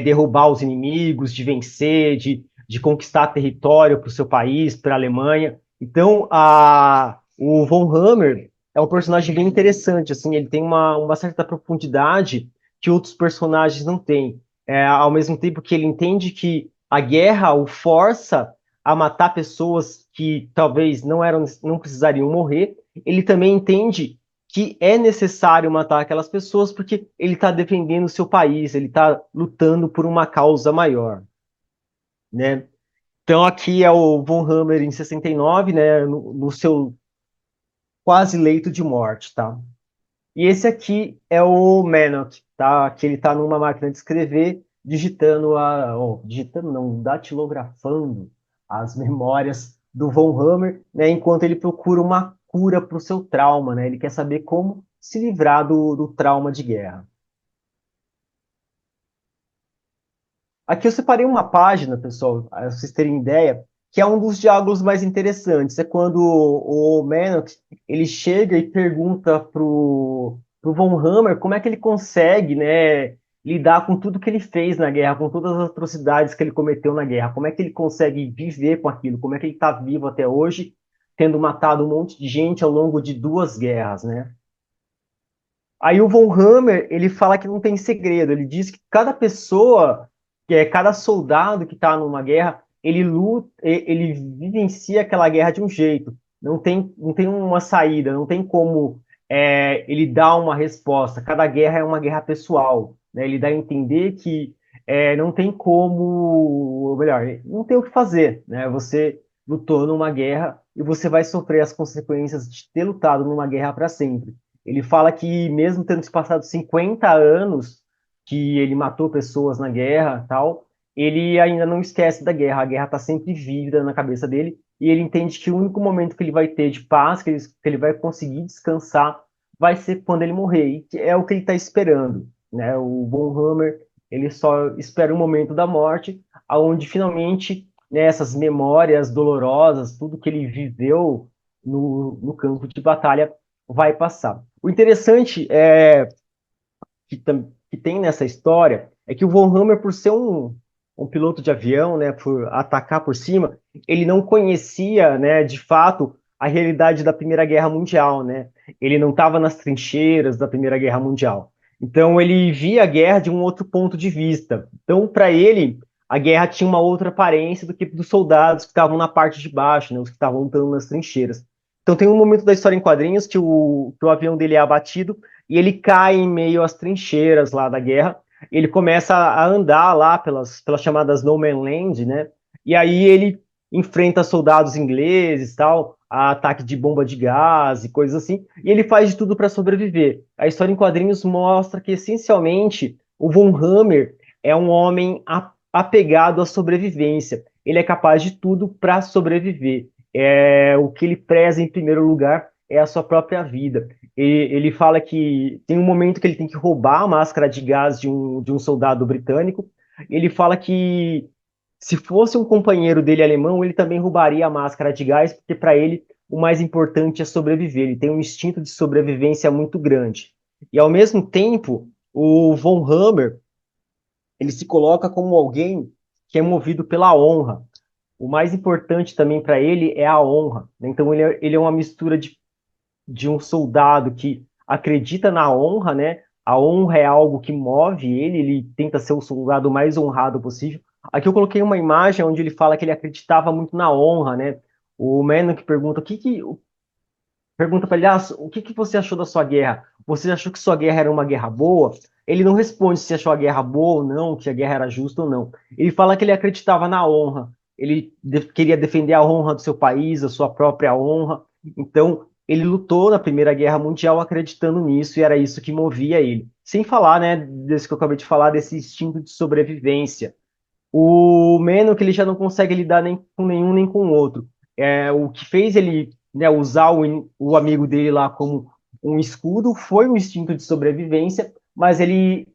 derrubar os inimigos, de vencer, de conquistar território para o seu país, para a Alemanha. Então, o Von Hammer é um personagem bem interessante, assim, ele tem uma certa profundidade que outros personagens não têm. Ao mesmo tempo que ele entende que a guerra o força a matar pessoas que talvez não precisariam morrer, ele também entende que é necessário matar aquelas pessoas porque ele está defendendo o seu país, ele está lutando por uma causa maior, né? Então aqui é o Von Hammer em 69, né, no seu quase leito de morte, tá? E esse aqui é o Manock, tá? Que ele está numa máquina de escrever, digitando não, datilografando as memórias do Von Hammer, né? Enquanto ele procura uma cura para o seu trauma, né? Ele quer saber como se livrar do trauma de guerra. Aqui eu separei uma página, pessoal, para vocês terem ideia, que é um dos diálogos mais interessantes. É quando o Manox ele chega e pergunta pro Von Hammer como é que ele consegue, né, lidar com tudo que ele fez na guerra, com todas as atrocidades que ele cometeu na guerra. Como é que ele consegue viver com aquilo? Como é que ele está vivo até hoje, tendo matado um monte de gente ao longo de duas guerras, né? Aí o Von Hammer, ele fala que não tem segredo. Ele diz que cada pessoa, cada soldado que está numa guerra, ele luta, ele vivencia aquela guerra de um jeito. Não tem uma saída, não tem como ele dar uma resposta. Cada guerra é uma guerra pessoal, né? Ele dá a entender que não tem como, ou melhor, não tem o que fazer, né? Você lutou numa guerra e você vai sofrer as consequências de ter lutado numa guerra para sempre. Ele fala que mesmo tendo se passado 50 anos que ele matou pessoas na guerra, tal, ele ainda não esquece da guerra. A guerra está sempre vívida na cabeça dele e ele entende que o único momento que ele vai ter de paz, que ele vai conseguir descansar, vai ser quando ele morrer. E que é o que ele está esperando, né? O Von Hammer, ele só espera o momento da morte, aonde finalmente, né, essas memórias dolorosas, tudo que ele viveu no campo de batalha vai passar. O interessante que tem nessa história é que o Von Hammer, por ser um piloto de avião, né, por atacar por cima, ele não conhecia, né, de fato, a realidade da Primeira Guerra Mundial, né? Ele não estava nas trincheiras da Primeira Guerra Mundial. Então ele via a guerra de um outro ponto de vista. Então, para ele, a guerra tinha uma outra aparência do que dos soldados que estavam na parte de baixo, né, os que estavam lutando nas trincheiras. Então tem um momento da história em quadrinhos que o avião dele é abatido e ele cai em meio às trincheiras lá da guerra. Ele começa a andar lá pelas chamadas No Man Land, né? E aí ele enfrenta soldados ingleses, tal, ataque de bomba de gás e coisas assim. E ele faz de tudo para sobreviver. A história em quadrinhos mostra que essencialmente o Von Hammer é um homem apegado à sobrevivência. Ele é capaz de tudo para sobreviver. O que ele preza em primeiro lugar é a sua própria vida. Ele fala que tem um momento que ele tem que roubar a máscara de gás de um soldado britânico. Ele fala que se fosse um companheiro dele alemão, ele também roubaria a máscara de gás, porque para ele o mais importante é sobreviver. Ele tem um instinto de sobrevivência muito grande. E ao mesmo tempo, o Von Hammer, ele se coloca como alguém que é movido pela honra. O mais importante também para ele é a honra, né? Então ele é uma mistura de um soldado que acredita na honra, né? A honra é algo que move ele tenta ser o soldado mais honrado possível. Aqui eu coloquei uma imagem onde ele fala que ele acreditava muito na honra, né? O Mano que pergunta pergunta para ele, o que você achou da sua guerra? Você achou que sua guerra era uma guerra boa? Ele não responde se achou a guerra boa ou não, que a guerra era justa ou não. Ele fala que ele acreditava na honra. Ele queria defender a honra do seu país, a sua própria honra. Então, ele lutou na Primeira Guerra Mundial acreditando nisso e era isso que movia ele. Sem falar, né, desse que eu acabei de falar, desse instinto de sobrevivência. O Meno que ele já não consegue lidar nem com nenhum nem com o outro. O que fez ele, né, usar o amigo dele lá como um escudo foi o instinto de sobrevivência, mas ele,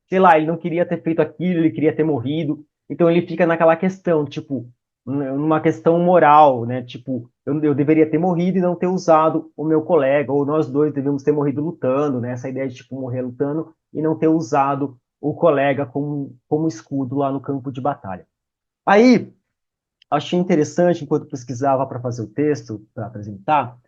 sei lá, ele não queria ter feito aquilo, ele queria ter morrido. Então ele fica naquela questão, tipo, numa questão moral, né? Tipo, eu deveria ter morrido e não ter usado o meu colega, ou nós dois devíamos ter morrido lutando, né? Essa ideia de tipo morrer lutando e não ter usado o colega como escudo lá no campo de batalha. Aí, achei interessante, enquanto pesquisava para fazer o texto, para apresentar,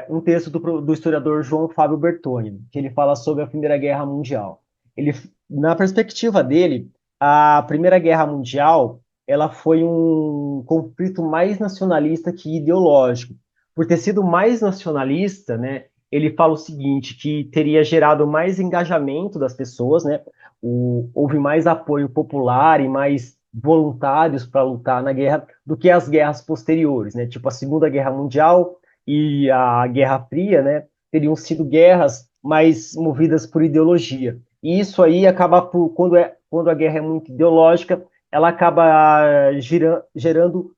um texto do historiador João Fábio Bertoni, que ele fala sobre a Primeira Guerra Mundial. Ele, na perspectiva dele, a Primeira Guerra Mundial ela foi um conflito mais nacionalista que ideológico. Por ter sido mais nacionalista, né, ele fala o seguinte, que teria gerado mais engajamento das pessoas, né, houve mais apoio popular e mais voluntários para lutar na guerra do que as guerras posteriores, né? Tipo a Segunda Guerra Mundial e a Guerra Fria, né? Teriam sido guerras mais movidas por ideologia. E isso aí acaba por quando a guerra é muito ideológica, ela acaba gerando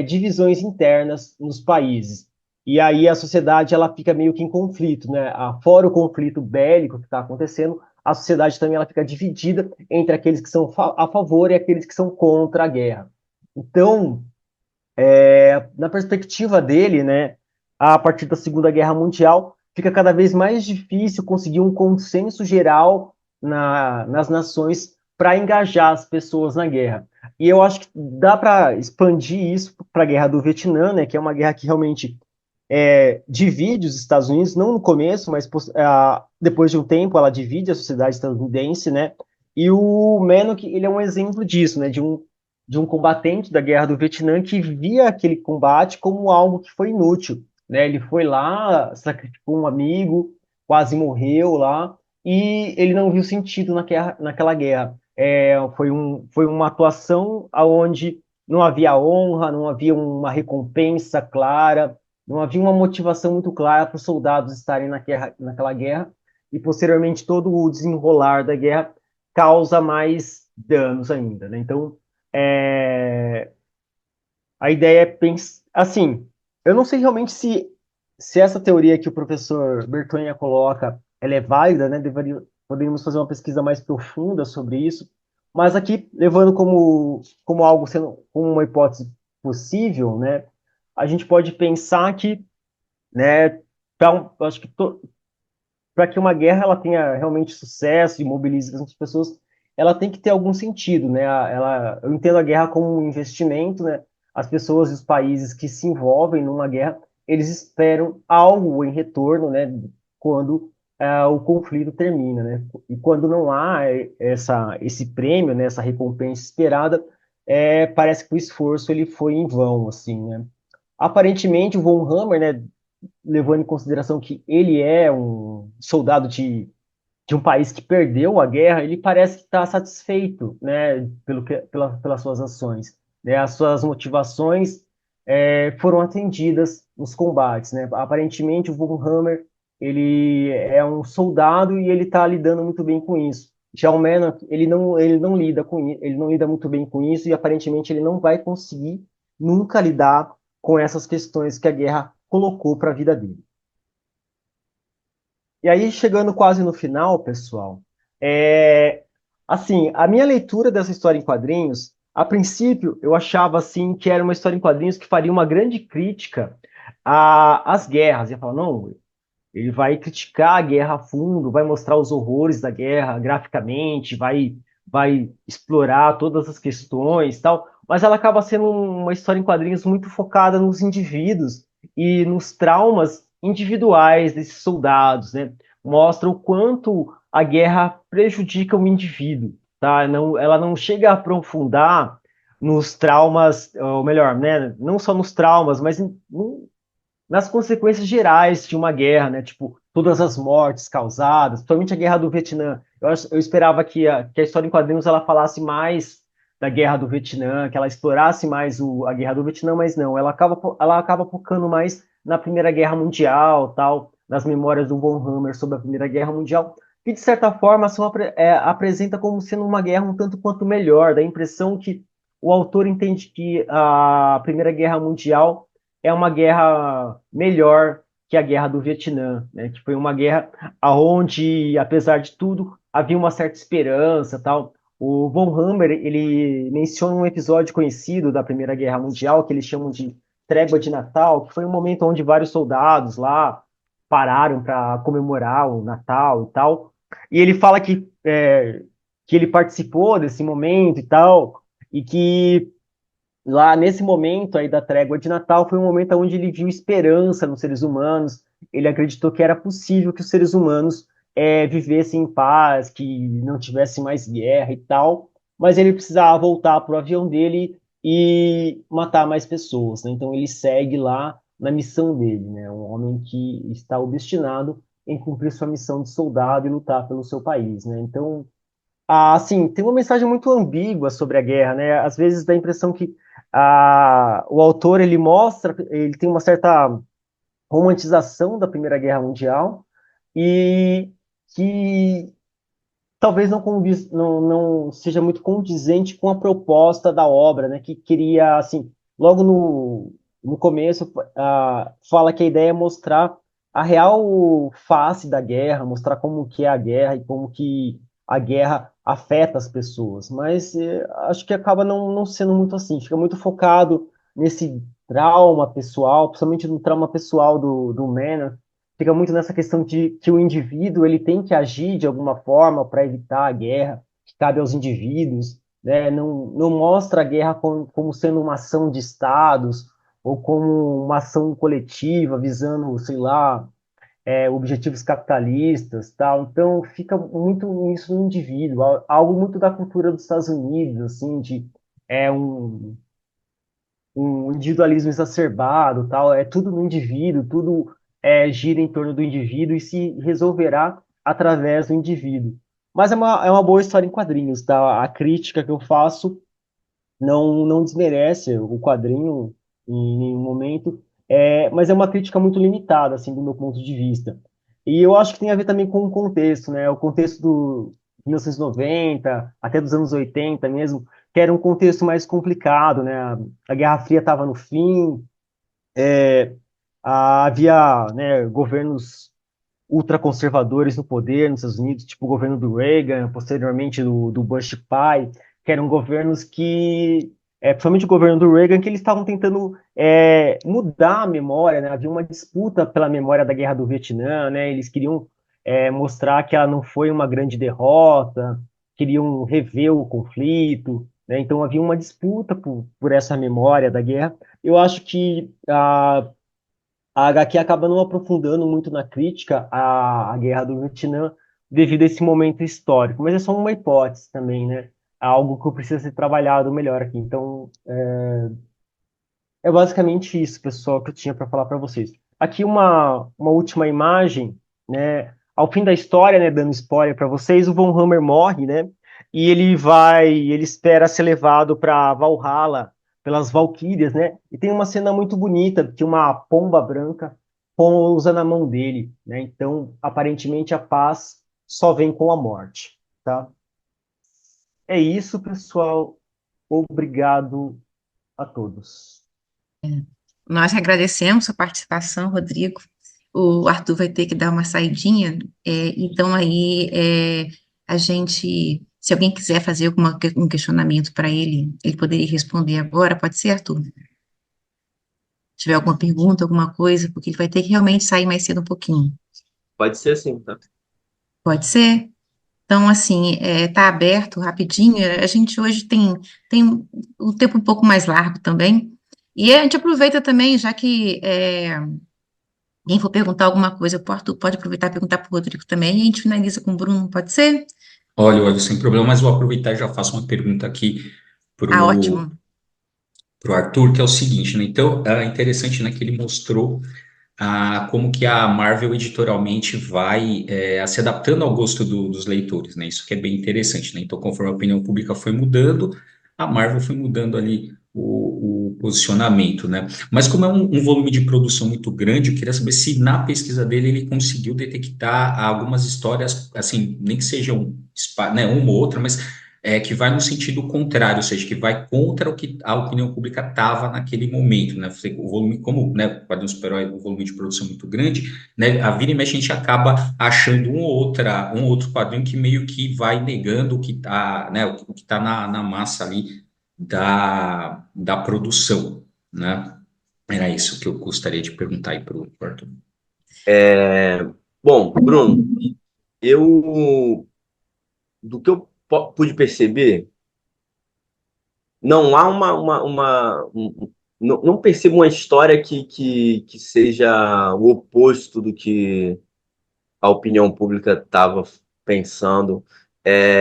divisões internas nos países. E aí a sociedade ela fica meio que em conflito, né? Fora o conflito bélico que está acontecendo, a sociedade também ela fica dividida entre aqueles que são a favor e aqueles que são contra a guerra. Então, na perspectiva dele, né, a partir da Segunda Guerra Mundial, fica cada vez mais difícil conseguir um consenso geral nas nações para engajar as pessoas na guerra. E eu acho que dá para expandir isso para a Guerra do Vietnã, né, que é uma guerra que realmente divide os Estados Unidos, não no começo, mas depois de um tempo ela divide a sociedade estadunidense, né? E o Manock, ele é um exemplo disso, né? De um combatente da Guerra do Vietnã que via aquele combate como algo que foi inútil, né? Ele foi lá, sacrificou um amigo, quase morreu lá, e ele não viu sentido naquela guerra. Foi uma atuação onde não havia honra, não havia uma recompensa clara, não havia uma motivação muito clara para os soldados estarem naquela guerra, e posteriormente todo o desenrolar da guerra causa mais danos ainda, né? Então, é, a ideia é pensar, assim, eu não sei realmente se essa teoria que o professor Bertonha coloca, ela é válida, né? Poderíamos fazer uma pesquisa mais profunda sobre isso, mas aqui, levando como algo sendo como uma hipótese possível, né? A gente pode pensar que, né, acho que para que uma guerra ela tenha realmente sucesso e mobilize as pessoas, ela tem que ter algum sentido, né? Eu entendo a guerra como um investimento, né? As pessoas e os países que se envolvem numa guerra, eles esperam algo em retorno, né? Quando o conflito termina, né? E quando não há esse prêmio, né? Essa recompensa esperada, parece que o esforço ele foi em vão, assim, né? Aparentemente, o Von Hammer, né, levando em consideração que ele é um soldado de um país que perdeu a guerra, ele parece que está satisfeito, né, pelas suas ações, né, as suas motivações foram atendidas nos combates, né. Aparentemente, o Von Hammer ele é um soldado e ele está lidando muito bem com isso. Já o Mann, ele não lida ele não lida muito bem com isso e aparentemente ele não vai conseguir nunca lidar com essas questões que a guerra colocou para a vida dele. E aí, chegando quase no final, pessoal, assim, a minha leitura dessa história em quadrinhos, a princípio, eu achava assim que era uma história em quadrinhos que faria uma grande crítica às guerras. Eu falava, não, ele vai criticar a guerra a fundo, vai mostrar os horrores da guerra graficamente, vai explorar todas as questões, tal. Mas ela acaba sendo uma história em quadrinhos muito focada nos indivíduos e nos traumas individuais desses soldados, né? Mostra o quanto a guerra prejudica o indivíduo, tá? Não, ela não chega a aprofundar nos traumas, ou melhor, né? Não só nos traumas, mas nas consequências gerais de uma guerra, né? Tipo, todas as mortes causadas, principalmente a Guerra do Vietnã. Eu esperava que a história em quadrinhos ela falasse mais da Guerra do Vietnã, que ela explorasse mais a Guerra do Vietnã, mas não, ela acaba focando mais na Primeira Guerra Mundial, tal, nas memórias do Von Hammer sobre a Primeira Guerra Mundial, que de certa forma apresenta como sendo uma guerra um tanto quanto melhor, dá a impressão que o autor entende que a Primeira Guerra Mundial é uma guerra melhor que a Guerra do Vietnã, né? Que foi uma guerra onde, apesar de tudo, havia uma certa esperança, tal. O Von Hammer, ele menciona um episódio conhecido da Primeira Guerra Mundial, que eles chamam de Trégua de Natal, que foi um momento onde vários soldados lá pararam para comemorar o Natal e tal. E ele fala que ele participou desse momento e tal, e que lá nesse momento aí da trégua de Natal foi um momento onde ele viu esperança nos seres humanos. Ele acreditou que era possível que os seres humanos vivessem em paz, que não tivesse mais guerra e tal, mas ele precisava voltar para o avião dele e matar mais pessoas, né? Então ele segue lá na missão dele, né? Um homem que está obstinado em cumprir sua missão de soldado e lutar pelo seu país, né? Então, assim, tem uma mensagem muito ambígua sobre a guerra, né? Às vezes dá a impressão que o autor ele tem uma certa romantização da Primeira Guerra Mundial e que talvez não seja muito condizente com a proposta da obra, né? Que queria, assim, logo no começo, fala que a ideia é mostrar a real face da guerra, mostrar como que é a guerra e como que a guerra afeta as pessoas. Mas acho que acaba não sendo muito assim, fica muito focado nesse trauma pessoal, principalmente no trauma pessoal do Manor, fica muito nessa questão de que o indivíduo ele tem que agir de alguma forma para evitar a guerra, que cabe aos indivíduos, né? Não mostra a guerra como sendo uma ação de estados ou como uma ação coletiva visando, sei lá, objetivos capitalistas, tal. Então fica muito isso no indivíduo, algo muito da cultura dos Estados Unidos, assim, de é um individualismo exacerbado, tal. É tudo no indivíduo, tudo gira em torno do indivíduo e se resolverá através do indivíduo. Mas é uma boa história em quadrinhos, tá? A crítica que eu faço não desmerece o quadrinho em nenhum momento, mas é uma crítica muito limitada, assim, do meu ponto de vista. E eu acho que tem a ver também com o contexto, né? O contexto do 1990, até dos anos 80 mesmo, que era um contexto mais complicado, né? A Guerra Fria estava no fim, havia, né, governos ultraconservadores no poder nos Estados Unidos, tipo o governo do Reagan, posteriormente do Bush pai, que eram governos que, principalmente o governo do Reagan, que eles estavam tentando mudar a memória, né? Havia uma disputa pela memória da Guerra do Vietnã, né? Eles queriam mostrar que ela não foi uma grande derrota, queriam rever o conflito, né? Então havia uma disputa por essa memória da guerra. Eu acho que a HQ acaba não aprofundando muito na crítica à Guerra do Vietnã devido a esse momento histórico, mas é só uma hipótese também, né? É algo que precisa ser trabalhado melhor aqui. Então, é basicamente isso, pessoal, que eu tinha para falar para vocês. Aqui uma última imagem, né? Ao fim da história, né, dando spoiler para vocês, o Von Hammer morre, né? E ele espera ser levado para Valhalla pelas Valquírias, né? E tem uma cena muito bonita que uma pomba branca pousa na mão dele, né? Então, aparentemente a paz só vem com a morte, tá? É isso, pessoal. Obrigado a todos. Nós agradecemos a participação, Rodrigo. O Arthur vai ter que dar uma saidinha, então aí a gente, se alguém quiser fazer um questionamento para ele, ele poderia responder agora, pode ser, Arthur? Se tiver alguma pergunta, alguma coisa, porque ele vai ter que realmente sair mais cedo um pouquinho. Pode ser assim, tá? Pode ser? Então, assim, tá aberto rapidinho. A gente hoje tem um tempo um pouco mais largo também. E a gente aproveita também, já que quem for perguntar alguma coisa pro Arthur, pode aproveitar e perguntar para o Rodrigo também. E a gente finaliza com o Bruno, pode ser? Olha, sem problema, mas vou aproveitar e já faço uma pergunta aqui Ah, pro, ótimo. pro Arthur, que é o seguinte, né? Então, é interessante, né, que ele mostrou como que a Marvel editorialmente vai se adaptando ao gosto dos leitores, né? Isso que é bem interessante, né? Então, conforme a opinião pública foi mudando, a Marvel foi mudando ali o posicionamento, né? Mas como é um volume de produção muito grande, eu queria saber se na pesquisa dele ele conseguiu detectar algumas histórias, assim, nem que sejam, né, uma ou outra, mas que vai no sentido contrário, ou seja, que vai contra o que a opinião pública estava naquele momento, né? O volume, como, né, o quadrinho super-herói, o volume de produção é muito grande, né? A vira e mexe a gente acaba achando um outro quadrinho que meio que vai negando o que está, né, o que está na massa ali da produção, né? Era isso que eu gostaria de perguntar aí para o Arthur. Bom, Bruno, eu do que eu pude perceber, não há não percebo uma história que seja o oposto do que a opinião pública estava pensando.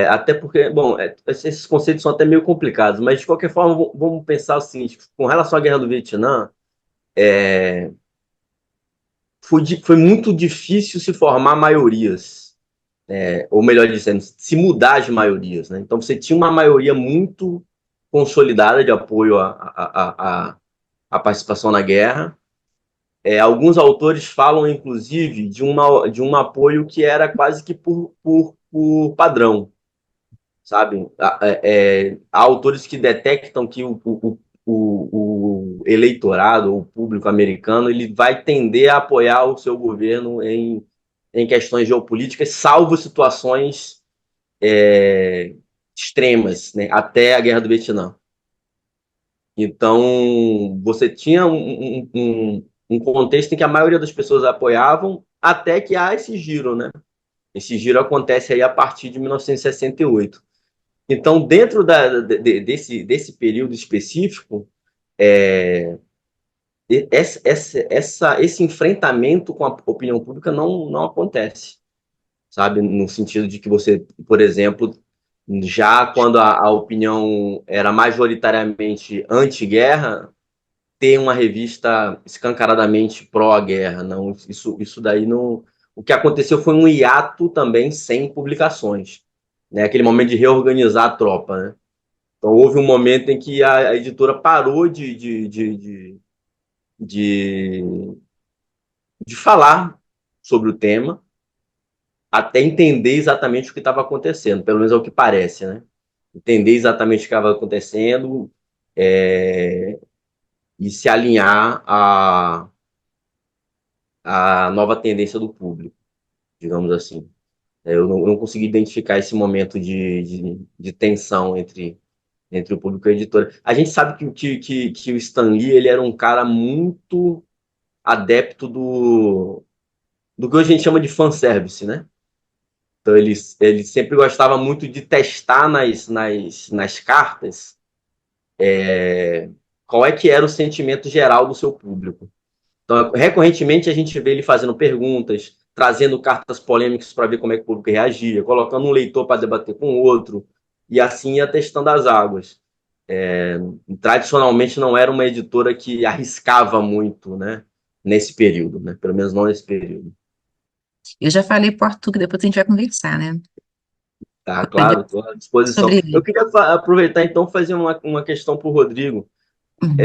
Até porque, bom, esses conceitos são até meio complicados, mas de qualquer forma, vamos pensar o seguinte: com relação à Guerra do Vietnã, foi muito difícil se formar maiorias, ou melhor dizendo, se mudar as maiorias, né? Então você tinha uma maioria muito consolidada de apoio à participação na guerra. Alguns autores falam, inclusive, de um apoio que era quase que por padrão, sabe? Há autores que detectam que eleitorado ou o público americano ele vai tender a apoiar o seu governo em questões geopolíticas, salvo situações extremas, né, até a Guerra do Vietnã. Então, você tinha um contexto em que a maioria das pessoas apoiavam, até que há esse giro, né? Esse giro acontece aí a partir de 1968. Então, dentro desse período específico, esse enfrentamento com a opinião pública não acontece, sabe? No sentido de que você, por exemplo, já quando a opinião era majoritariamente anti-guerra, ter uma revista escancaradamente pró-guerra, não, isso daí não... O que aconteceu foi um hiato também sem publicações, né? Aquele momento de reorganizar a tropa, né? Então, houve um momento em que a editora parou de, de falar sobre o tema, até entender exatamente o que estava acontecendo, pelo menos é o que parece, né? Entender exatamente o que estava acontecendo e se alinhar à nova tendência do público, digamos assim. Eu não consegui identificar esse momento de tensão entre o público e a editora. A gente sabe que o Stan Lee ele era um cara muito adepto do que hoje a gente chama de fanservice, né? Então ele sempre gostava muito de testar nas cartas qual é que era o sentimento geral do seu público. Então, recorrentemente, a gente vê ele fazendo perguntas, trazendo cartas polêmicas para ver como é que o público reagia, colocando um leitor para debater com o outro, e assim ia testando as águas. Tradicionalmente, não era uma editora que arriscava muito, né, nesse período, né, pelo menos não nesse período. Eu já falei pro Arthur que depois a gente vai conversar, né? Tá, claro, estou à disposição. Sobre Eu ele. queria aproveitar, então, fazer uma questão para o Rodrigo. Uhum.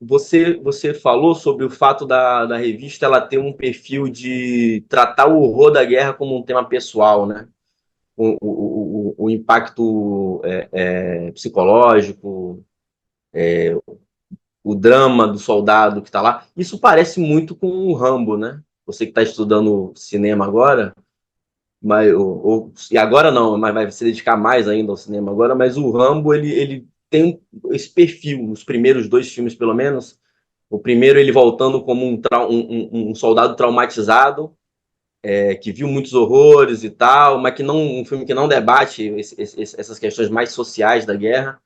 Você falou sobre o fato da revista ela ter um perfil de tratar o horror da guerra como um tema pessoal, né? O impacto psicológico, o drama do soldado que está lá. Isso parece muito com o Rambo, né? Você que está estudando cinema agora, e agora não, mas vai se dedicar mais ainda ao cinema agora, mas o Rambo, ele tem esse perfil, os primeiros dois filmes, pelo menos. O primeiro, ele voltando como um soldado traumatizado, que viu muitos horrores e tal, mas que não, um filme que não debate essas questões mais sociais da guerra.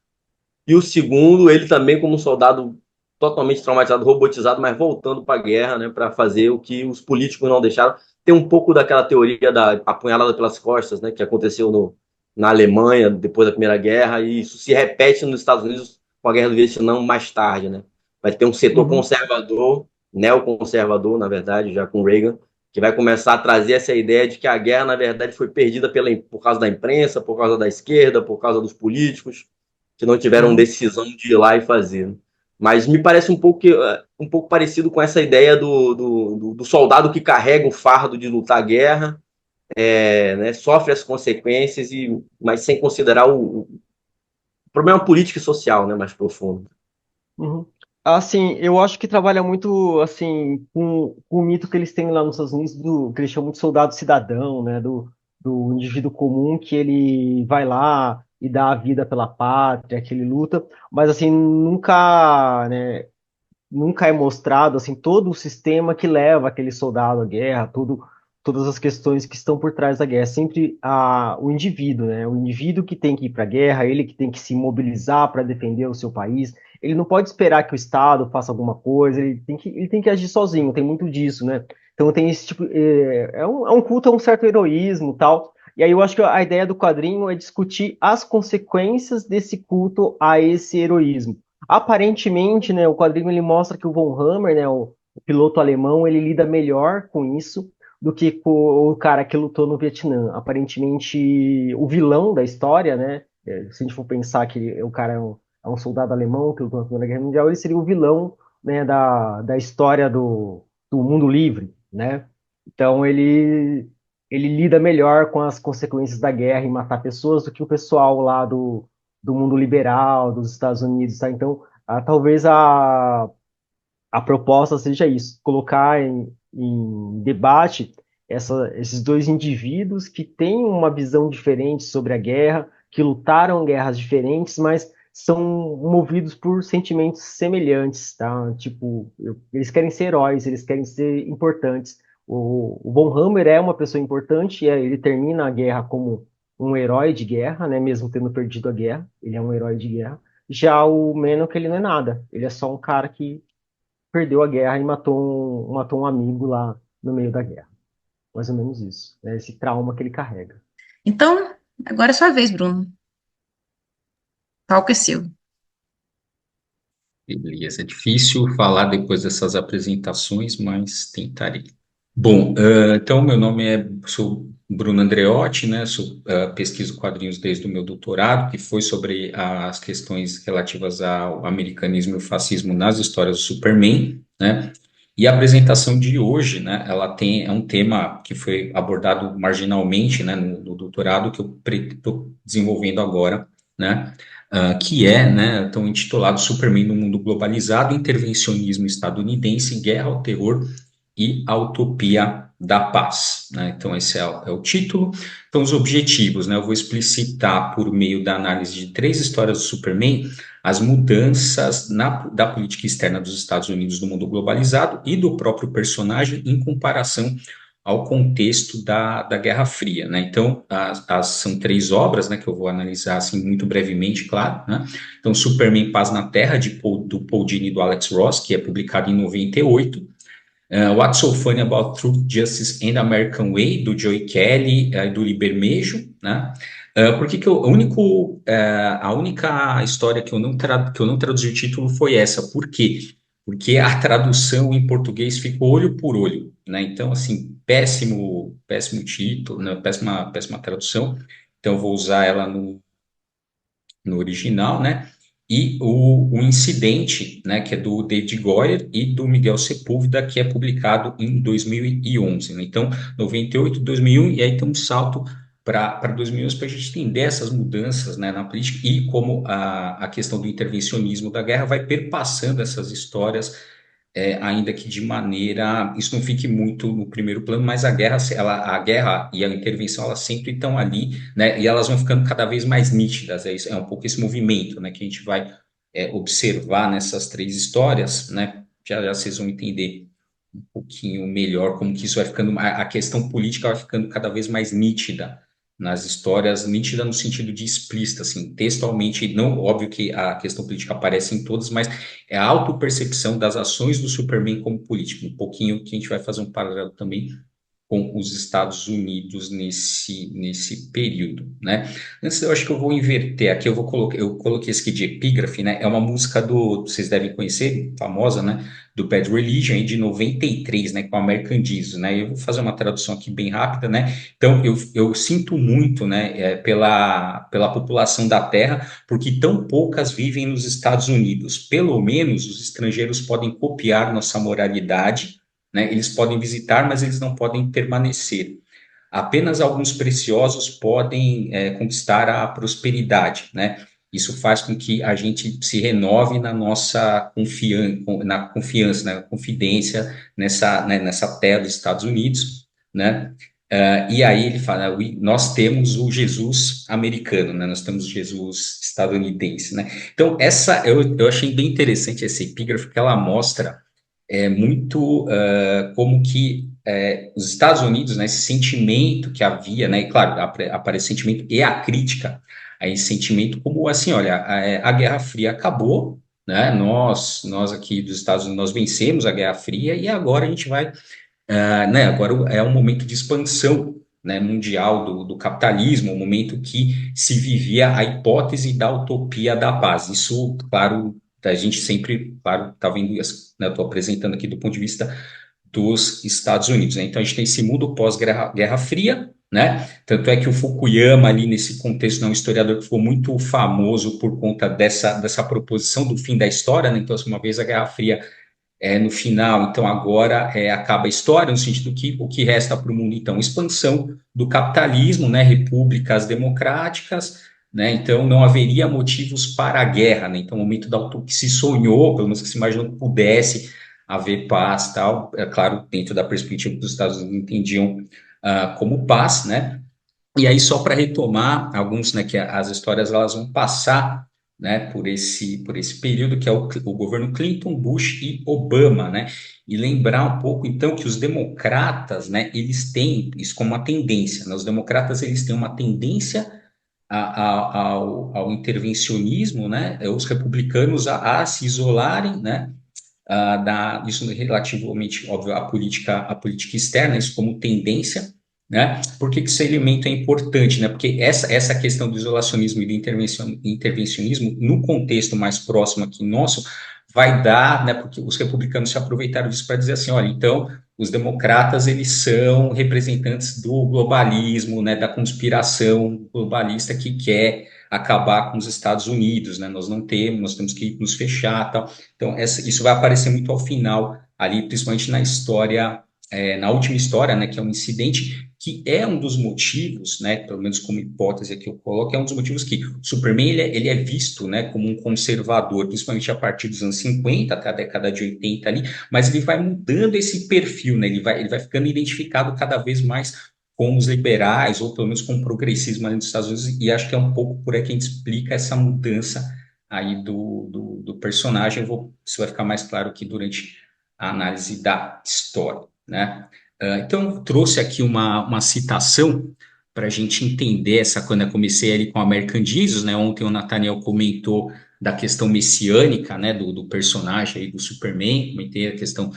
E o segundo, ele também como um soldado totalmente traumatizado, robotizado, mas voltando para a guerra, né, para fazer o que os políticos não deixaram. Tem um pouco daquela teoria da apunhalada pelas costas, né, que aconteceu na Alemanha depois da Primeira Guerra, e isso se repete nos Estados Unidos com a Guerra do Vietnã mais tarde, né? Vai ter um setor Uhum. conservador, neoconservador, na verdade, já com Reagan, que vai começar a trazer essa ideia de que a guerra, na verdade, foi perdida por causa da imprensa, por causa da esquerda, por causa dos políticos, que não tiveram Uhum. decisão de ir lá e fazer. Mas me parece um pouco parecido com essa ideia do soldado que carrega o fardo de lutar a guerra, né, sofre as consequências, mas sem considerar o problema político e social, né, mais profundo. Uhum. Assim, eu acho que trabalha muito, assim, com o mito que eles têm lá nos Estados Unidos, que eles chamam de soldado cidadão, né, do indivíduo comum que ele vai lá e dá a vida pela pátria, que ele luta, mas, assim, nunca é mostrado, assim, todo o sistema que leva aquele soldado à guerra, todas as questões que estão por trás da guerra. É sempre o indivíduo, né, o indivíduo que tem que ir para a guerra, ele que tem que se mobilizar para defender o seu país. Ele não pode esperar que o Estado faça alguma coisa, ele tem que agir sozinho, tem muito disso, né? Então tem esse tipo, é um culto a um certo heroísmo, tal. E aí eu acho que a ideia do quadrinho é discutir as consequências desse culto a esse heroísmo. Aparentemente, né, o quadrinho ele mostra que o Von Hammer, né, o piloto alemão, ele lida melhor com isso do que com o cara que lutou no Vietnã. Aparentemente, o vilão da história, né, se a gente for pensar que o cara é um soldado alemão que lutou na Primeira Guerra Mundial, ele seria o vilão, né, da história do mundo livre, né? Então ele lida melhor com as consequências da guerra e matar pessoas do que o pessoal lá do mundo liberal, dos Estados Unidos, tá? Então Talvez a proposta seja isso, colocar em debate esses dois indivíduos que têm uma visão diferente sobre a guerra, que lutaram em guerras diferentes, mas são movidos por sentimentos semelhantes, tá? Tipo, eles querem ser heróis, eles querem ser importantes. O Von Hammer é uma pessoa importante, ele termina a guerra como um herói de guerra, né? Mesmo tendo perdido a guerra, ele é um herói de guerra. Já o Menok, ele não é nada, ele é só um cara que perdeu a guerra e matou um amigo lá no meio da guerra. Mais ou menos isso. É esse trauma que ele carrega. Então, agora é sua vez, Bruno. O palco é seu. Beleza, é difícil falar depois dessas apresentações, mas tentarei. Bom, então meu nome sou Bruno Andreotti, né? Pesquiso quadrinhos desde o meu doutorado, que foi sobre as questões relativas ao americanismo e o fascismo nas histórias do Superman, né? E a apresentação de hoje, né? É um tema que foi abordado marginalmente, né? No doutorado que eu estou desenvolvendo agora, né? Que é, né, tão intitulado Superman no Mundo Globalizado, Intervencionismo Estadunidense, Guerra ao Terror e a Utopia da Paz. Né? Então, esse é o título. Então, os objetivos, né, eu vou explicitar por meio da análise de 3 histórias do Superman as mudanças da política externa dos Estados Unidos no mundo globalizado e do próprio personagem em comparação ao contexto da Guerra Fria, né? Então, são 3 obras, né, que eu vou analisar assim muito brevemente, claro, né? Então, Superman Paz na Terra, do Paul Dini e do Alex Ross, que é publicado em 98. What's So Funny About Truth, Justice and American Way, do Joey Kelly e do Lee Bermejo, né? Por que a única história que eu não traduzi o título foi essa? Por quê? Porque a tradução em português ficou olho por olho, né? Então, assim, péssimo título, né? Péssima tradução. Então, eu vou usar ela no original, né? E o Incidente, né, que é do David Goyer e do Miguel Sepúlveda, que é publicado em 2011. Né? Então, 98, 2001, e aí tem um salto para 2011 para a gente entender essas mudanças, né, na política e como a questão do intervencionismo da guerra vai perpassando essas histórias, ainda que de maneira, isso não fique muito no primeiro plano, mas a guerra e a intervenção, elas sempre estão ali, né, e elas vão ficando cada vez mais nítidas, é um pouco esse movimento, né, que a gente vai observar nessas 3 histórias, né, já vocês vão entender um pouquinho melhor como que isso vai ficando, a questão política vai ficando cada vez mais nítida nas histórias, nítida no sentido de explícita, assim, textualmente, não, óbvio que a questão política aparece em todas, mas é a autopercepção das ações do Superman como político, um pouquinho que a gente vai fazer um paralelo também com os Estados Unidos nesse período, né? Antes, eu acho que eu vou inverter aqui, eu coloquei esse aqui de epígrafe, né? É uma música vocês devem conhecer, famosa, né? Do Bad Religion, aí de 93, né? Com American Jesus, né? Eu vou fazer uma tradução aqui bem rápida, né? Então, eu sinto muito, né? Pela população da Terra, porque tão poucas vivem nos Estados Unidos. Pelo menos os estrangeiros podem copiar nossa moralidade, né? Eles podem visitar, mas eles não podem permanecer. Apenas alguns preciosos podem conquistar a prosperidade, né? Isso faz com que a gente se renove na nossa confiança, na confidência nessa terra dos Estados Unidos, né? E aí ele fala, nós temos o Jesus americano, né? Nós temos o Jesus estadunidense, né? Então, eu achei bem interessante essa epígrafe, porque ela mostra muito como que os Estados Unidos, né, esse sentimento que havia, né, e claro, aparece sentimento e a crítica a esse sentimento, como assim, olha, a Guerra Fria acabou, né, nós aqui dos Estados Unidos, nós vencemos a Guerra Fria e agora a gente vai, né, agora é um momento de expansão, né, mundial do capitalismo, um momento que se vivia a hipótese da utopia da paz. Isso, claro, a gente sempre, claro, está vendo, né, estou apresentando aqui do ponto de vista dos Estados Unidos, né? Então a gente tem esse mundo pós-Guerra Fria, né? Tanto é que o Fukuyama ali nesse contexto é um historiador que ficou muito famoso por conta dessa proposição do fim da história, né? Então, uma vez a Guerra Fria no final, então agora acaba a história, no sentido que o que resta para o mundo, então, expansão do capitalismo, né, repúblicas democráticas, né? Então não haveria motivos para a guerra, né? Então, o momento que se sonhou, pelo menos que se imaginou que pudesse haver paz, tal, é claro, dentro da perspectiva que os Estados Unidos entendiam como paz, né? E aí, só para retomar alguns, né, que as histórias elas vão passar, né, por esse período que é o governo Clinton, Bush e Obama, né, e lembrar um pouco, então, que os democratas, né, eles têm isso como uma tendência, né, os democratas, eles têm uma tendência ao intervencionismo, né, os republicanos a se isolarem, né, isso relativamente, óbvio, à política externa, isso como tendência, né? Por que esse elemento é importante, né? Porque essa questão do isolacionismo e do intervencionismo, no contexto mais próximo aqui nosso, vai dar, né? Porque os republicanos se aproveitaram disso para dizer assim, olha, então, os democratas, eles são representantes do globalismo, né? Da conspiração globalista que quer acabar com os Estados Unidos, né? Nós temos que nos fechar, tal. Então, isso vai aparecer muito ao final, ali, principalmente na história, na última história, né, que é um incidente que é um dos motivos, né, pelo menos como hipótese que eu coloco, é um dos motivos que o Superman ele é visto, né, como um conservador, principalmente a partir dos anos 50 até a década de 80 ali, mas ele vai mudando esse perfil, né, ele vai ficando identificado cada vez mais com os liberais, ou pelo menos com o progressismo ali nos Estados Unidos, e acho que é um pouco por aí que a gente explica essa mudança aí do personagem. Isso vai ficar mais claro aqui durante a análise da história, né? Então, trouxe aqui uma citação para a gente entender quando eu comecei ali com American Jesus, né? Ontem o Nathaniel comentou da questão messiânica, né, do personagem aí do Superman, comentei a questão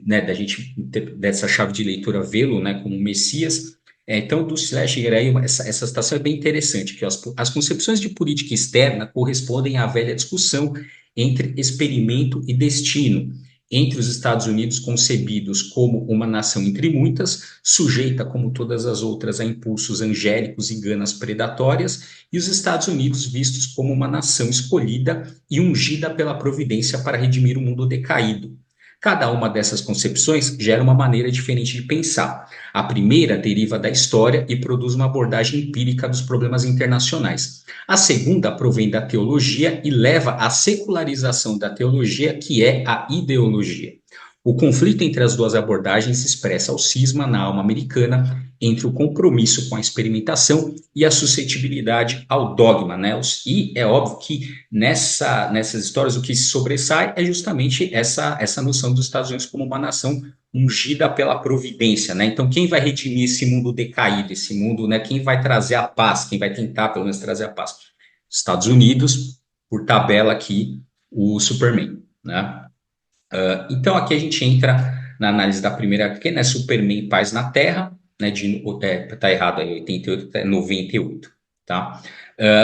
né, da gente dessa chave de leitura vê-lo, né, como Messias. Então, do Schlesinger aí, essa citação é bem interessante, que as concepções de política externa correspondem à velha discussão entre experimento e destino, entre os Estados Unidos concebidos como uma nação entre muitas, sujeita, como todas as outras, a impulsos angélicos e ganas predatórias, e os Estados Unidos vistos como uma nação escolhida e ungida pela providência para redimir o mundo decaído. Cada uma dessas concepções gera uma maneira diferente de pensar. A primeira deriva da história e produz uma abordagem empírica dos problemas internacionais. A segunda provém da teologia e leva à secularização da teologia, que é a ideologia. O conflito entre as duas abordagens expressa o cisma na alma americana entre o compromisso com a experimentação e a suscetibilidade ao dogma, né? E é óbvio que nessas histórias o que se sobressai é justamente essa noção dos Estados Unidos como uma nação ungida pela providência, né? Então, quem vai redimir esse mundo decaído, esse mundo, né? Quem vai trazer a paz, quem vai tentar, pelo menos, trazer a paz? Estados Unidos, por tabela aqui, o Superman, né? Então, aqui a gente entra na análise da primeira, que é Superman Paz na Terra, né? Tá errado aí, 88, é 98, tá?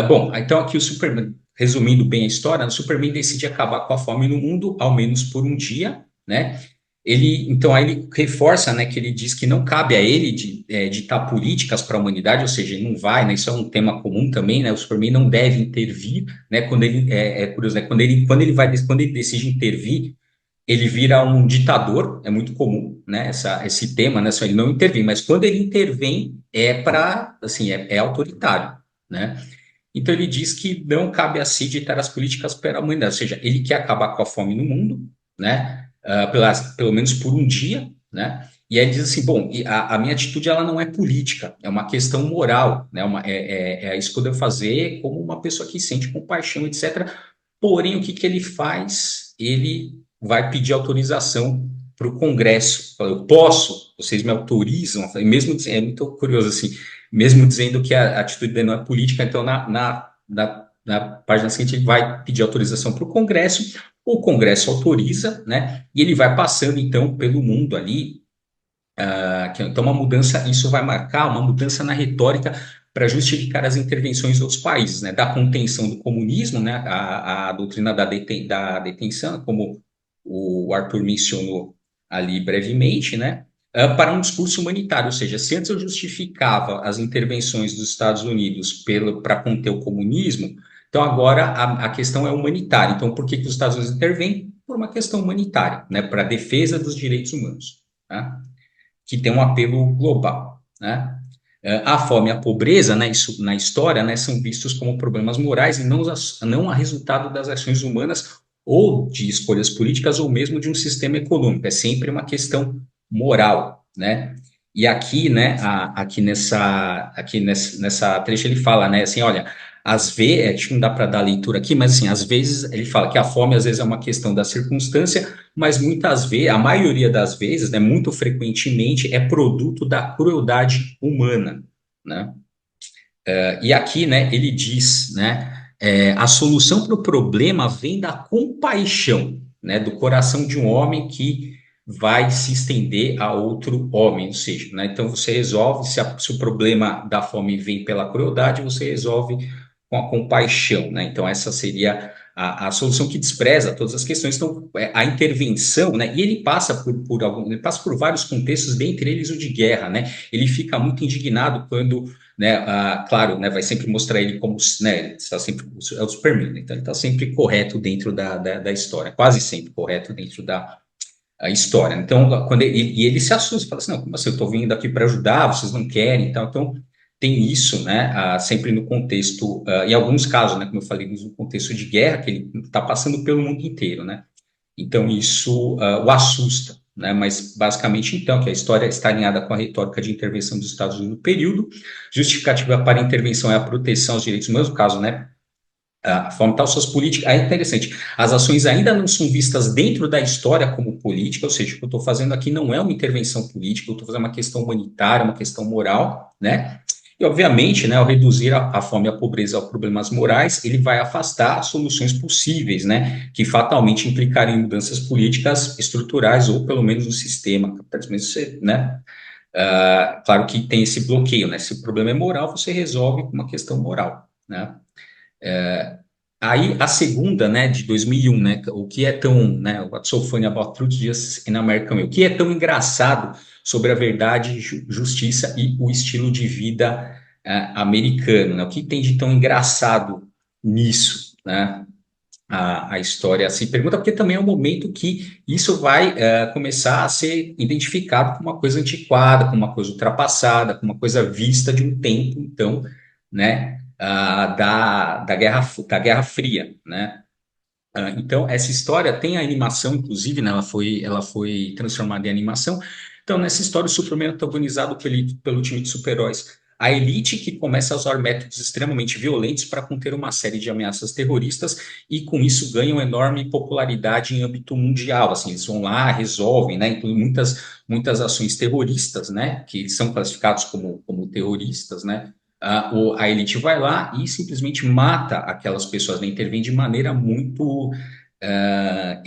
Bom, então aqui o Superman, resumindo bem a história, o Superman decide acabar com a fome no mundo, ao menos por um dia, né? Então, aí ele reforça, né, que ele diz que não cabe a ele ditar políticas para a humanidade, ou seja, ele não vai, né, isso é um tema comum também, né, o Superman não deve intervir, né, quando ele, é curioso, né, quando ele decide intervir, ele vira um ditador, é muito comum, né, esse tema, né, só ele não intervém, mas quando ele intervém, assim, é autoritário, né. Então, ele diz que não cabe a si ditar as políticas para a humanidade, ou seja, ele quer acabar com a fome no mundo, né, pelo menos por um dia, né, e aí ele diz assim, bom, a minha atitude ela não é política, é uma questão moral, né, é isso que eu devo fazer como uma pessoa que sente compaixão, etc. Porém, o que ele faz? Ele vai pedir autorização para o Congresso. Fala, eu posso? Vocês me autorizam? Mesmo é muito curioso assim, mesmo dizendo que a atitude dele não é política, então na página seguinte ele vai pedir autorização para o Congresso, o Congresso autoriza, né? E ele vai passando então pelo mundo ali. Então uma mudança, isso vai marcar uma mudança na retórica para justificar as intervenções dos países, né? Da contenção do comunismo, né? A doutrina da detenção, como o Arthur mencionou ali brevemente, né? Para um discurso humanitário, ou seja, se antes eu justificava as intervenções dos Estados Unidos para conter o comunismo, então agora a questão é humanitária. Então, por que os Estados Unidos intervêm? Por uma questão humanitária, né? Para a defesa dos direitos humanos, tá? Que tem um apelo global, né? A fome e a pobreza, né, isso, na história, né, são vistos como problemas morais e não a resultado das ações humanas ou de escolhas políticas ou mesmo de um sistema econômico. É sempre uma questão moral, né? E aqui, né, nessa trecho ele fala, né, assim, olha, às vezes, acho que não dá para dar leitura aqui, mas assim, às vezes ele fala que a fome às vezes é uma questão da circunstância, mas muitas vezes, a maioria das vezes, né, muito frequentemente, é produto da crueldade humana, né? E aqui, né, ele diz, né, a solução para o problema vem da compaixão, né, do coração de um homem que vai se estender a outro homem, ou seja, né, então você resolve, se o problema da fome vem pela crueldade, você resolve com a compaixão, né, então essa seria a solução que despreza todas as questões, então a intervenção, né, e ele passa ele passa por vários contextos, dentre eles o de guerra, né, ele fica muito indignado quando, né, claro, né, vai sempre mostrar ele como, né, ele está sempre, é o Superman, né, então ele está sempre correto dentro da história, quase sempre correto dentro da a história. Então, ele se assusta, fala assim, não, como assim, eu estou vindo aqui para ajudar, vocês não querem, então tem isso, né, sempre no contexto, em alguns casos, né, como eu falei, no contexto de guerra, que ele está passando pelo mundo inteiro, né, então isso o assusta, né? Mas basicamente então que a história está alinhada com a retórica de intervenção dos Estados Unidos no período, justificativa para a intervenção é a proteção aos direitos humanos, no caso, né? A forma tal suas políticas, é interessante, as ações ainda não são vistas dentro da história como política, ou seja, o que eu estou fazendo aqui não é uma intervenção política, eu estou fazendo uma questão humanitária, uma questão moral, né? E, obviamente, né, ao reduzir a fome e a pobreza a problemas morais, ele vai afastar soluções possíveis, né, que fatalmente implicariam em mudanças políticas estruturais ou, pelo menos, no sistema capitalismo, né? Claro que tem esse bloqueio, né? Se o problema é moral, você resolve com uma questão moral, né? Aí, a segunda, né, de 2001, né, o que é tão, né, What's so funny about truth just in American Way, o que é tão engraçado sobre a verdade, justiça e o estilo de vida americano, né, o que tem de tão engraçado nisso, né, a história se pergunta, porque também é um momento que isso vai começar a ser identificado como uma coisa antiquada, como uma coisa ultrapassada, como uma coisa vista de um tempo, então, né, da Guerra Fria, né? Então, essa história tem a animação, inclusive, né, ela foi transformada em animação. Então, nessa história, o Superman é antagonizado pelo time de super-heróis. A elite que começa a usar métodos extremamente violentos para conter uma série de ameaças terroristas e, com isso, ganham enorme popularidade em âmbito mundial. Assim, eles vão lá, resolvem, né, incluem muitas ações terroristas, né, que são classificados como terroristas, né, a elite vai lá e simplesmente mata aquelas pessoas, né? Intervém de maneira muito é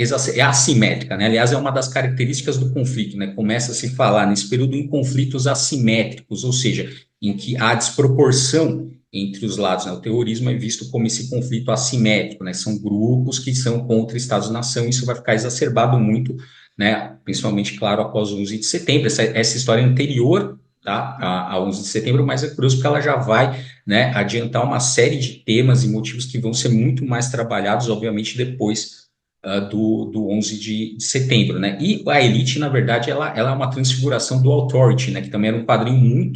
assimétrica, né? Aliás, é uma das características do conflito, né? Começa a se falar nesse período em conflitos assimétricos, ou seja, em que há desproporção entre os lados, né? O terrorismo é visto como esse conflito assimétrico, né? São grupos que são contra Estados-nação, isso vai ficar exacerbado muito, né? Principalmente, claro, após o 11 de setembro, essa história anterior, tá, a 11 de setembro, mas é curioso porque ela já vai, né, adiantar uma série de temas e motivos que vão ser muito mais trabalhados, obviamente, depois do 11 de setembro, né? E a Elite, na verdade, ela é uma transfiguração do Authority, né? Que também era um quadrinho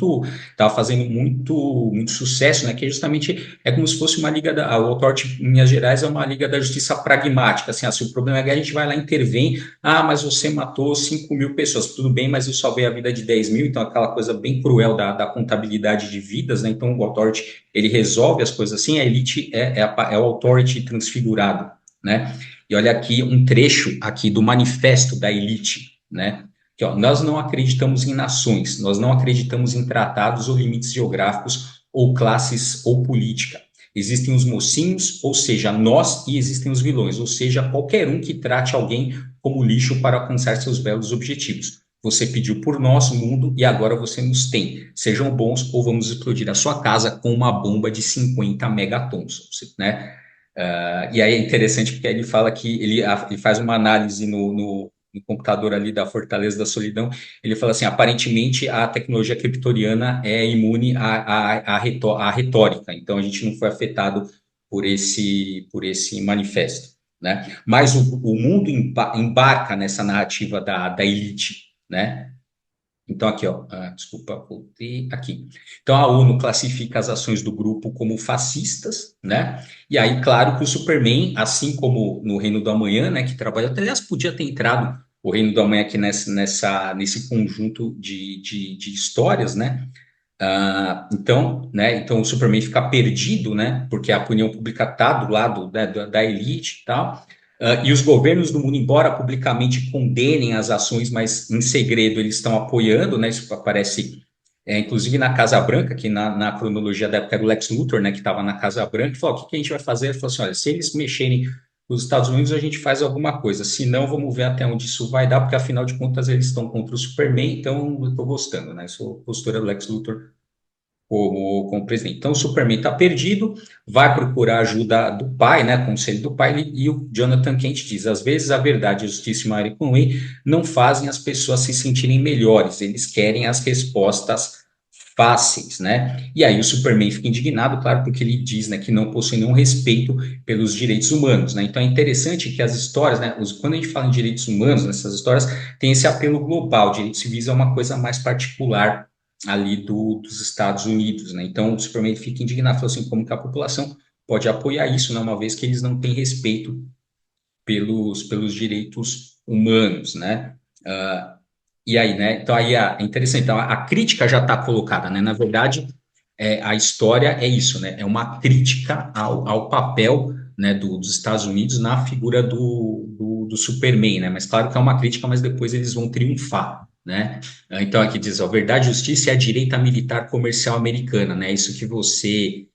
estava fazendo muito sucesso, né? Que justamente é como se fosse uma liga o Authority, em Minas Gerais, é uma liga da justiça pragmática, assim, se o problema é que a gente vai lá e intervém, mas você matou 5.000 pessoas, tudo bem, mas eu salvei a vida de 10.000, então aquela coisa bem cruel da contabilidade de vidas, né? Então o Authority, ele resolve as coisas assim, a Elite é o Authority transfigurado, né? E olha aqui um trecho aqui do manifesto da elite, né? Que, ó, nós não acreditamos em nações, nós não acreditamos em tratados ou limites geográficos ou classes ou política. Existem os mocinhos, ou seja, nós, e existem os vilões, ou seja, qualquer um que trate alguém como lixo para alcançar seus belos objetivos. Você pediu por nosso mundo e agora você nos tem. Sejam bons ou vamos explodir a sua casa com uma bomba de 50 megatons, né? E aí é interessante porque ele fala que ele faz uma análise no computador ali da Fortaleza da Solidão. Ele fala assim: aparentemente a tecnologia criptoriana é imune à retórica, então a gente não foi afetado por esse manifesto, né? Mas o mundo embarca nessa narrativa da elite, né? Então, aqui, ó, desculpa, voltei aqui. Então, a ONU classifica as ações do grupo como fascistas, né? E aí, claro que o Superman, assim como no Reino do Amanhã, né, que trabalha, aliás, podia ter entrado o Reino do Amanhã aqui nesse conjunto de histórias, né? Então, né, então o Superman fica perdido, né, porque a opinião pública está do lado, né, da elite e tal. E os governos do mundo, embora publicamente condenem as ações, mas em segredo eles estão apoiando, né, isso aparece inclusive na Casa Branca, que na cronologia da época era o Lex Luthor, né, que estava na Casa Branca, e falou: o que a gente vai fazer? Ele falou assim: olha, se eles mexerem os Estados Unidos, a gente faz alguma coisa, se não, vamos ver até onde isso vai dar, porque afinal de contas eles estão contra o Superman, então eu estou gostando, né, sou postura do Lex Luthor como presidente. Então, o Superman está perdido, vai procurar ajuda do pai, né, conselho do pai, e o Jonathan Kent diz: às vezes a verdade, a justiça e o American Way não fazem as pessoas se sentirem melhores, eles querem as respostas fáceis, né? E aí o Superman fica indignado, claro, porque ele diz, né, que não possui nenhum respeito pelos direitos humanos, né? Então é interessante que as histórias, né, quando a gente fala em direitos humanos, nessas histórias, tem esse apelo global. Direitos civis é uma coisa mais particular ali dos Estados Unidos, né? Então o Superman fica indignado, fala assim: como que a população pode apoiar isso, né, uma vez que eles não têm respeito pelos direitos humanos, né? E aí, né? Então aí é interessante. Então a crítica já está colocada, né? Na verdade, a história é isso, né? É uma crítica ao papel, né, dos Estados Unidos na figura do Superman, né? Mas claro que é uma crítica, mas depois eles vão triunfar, né? Então aqui diz: ó, verdade, justiça é a direita militar comercial americana, né? Isso que você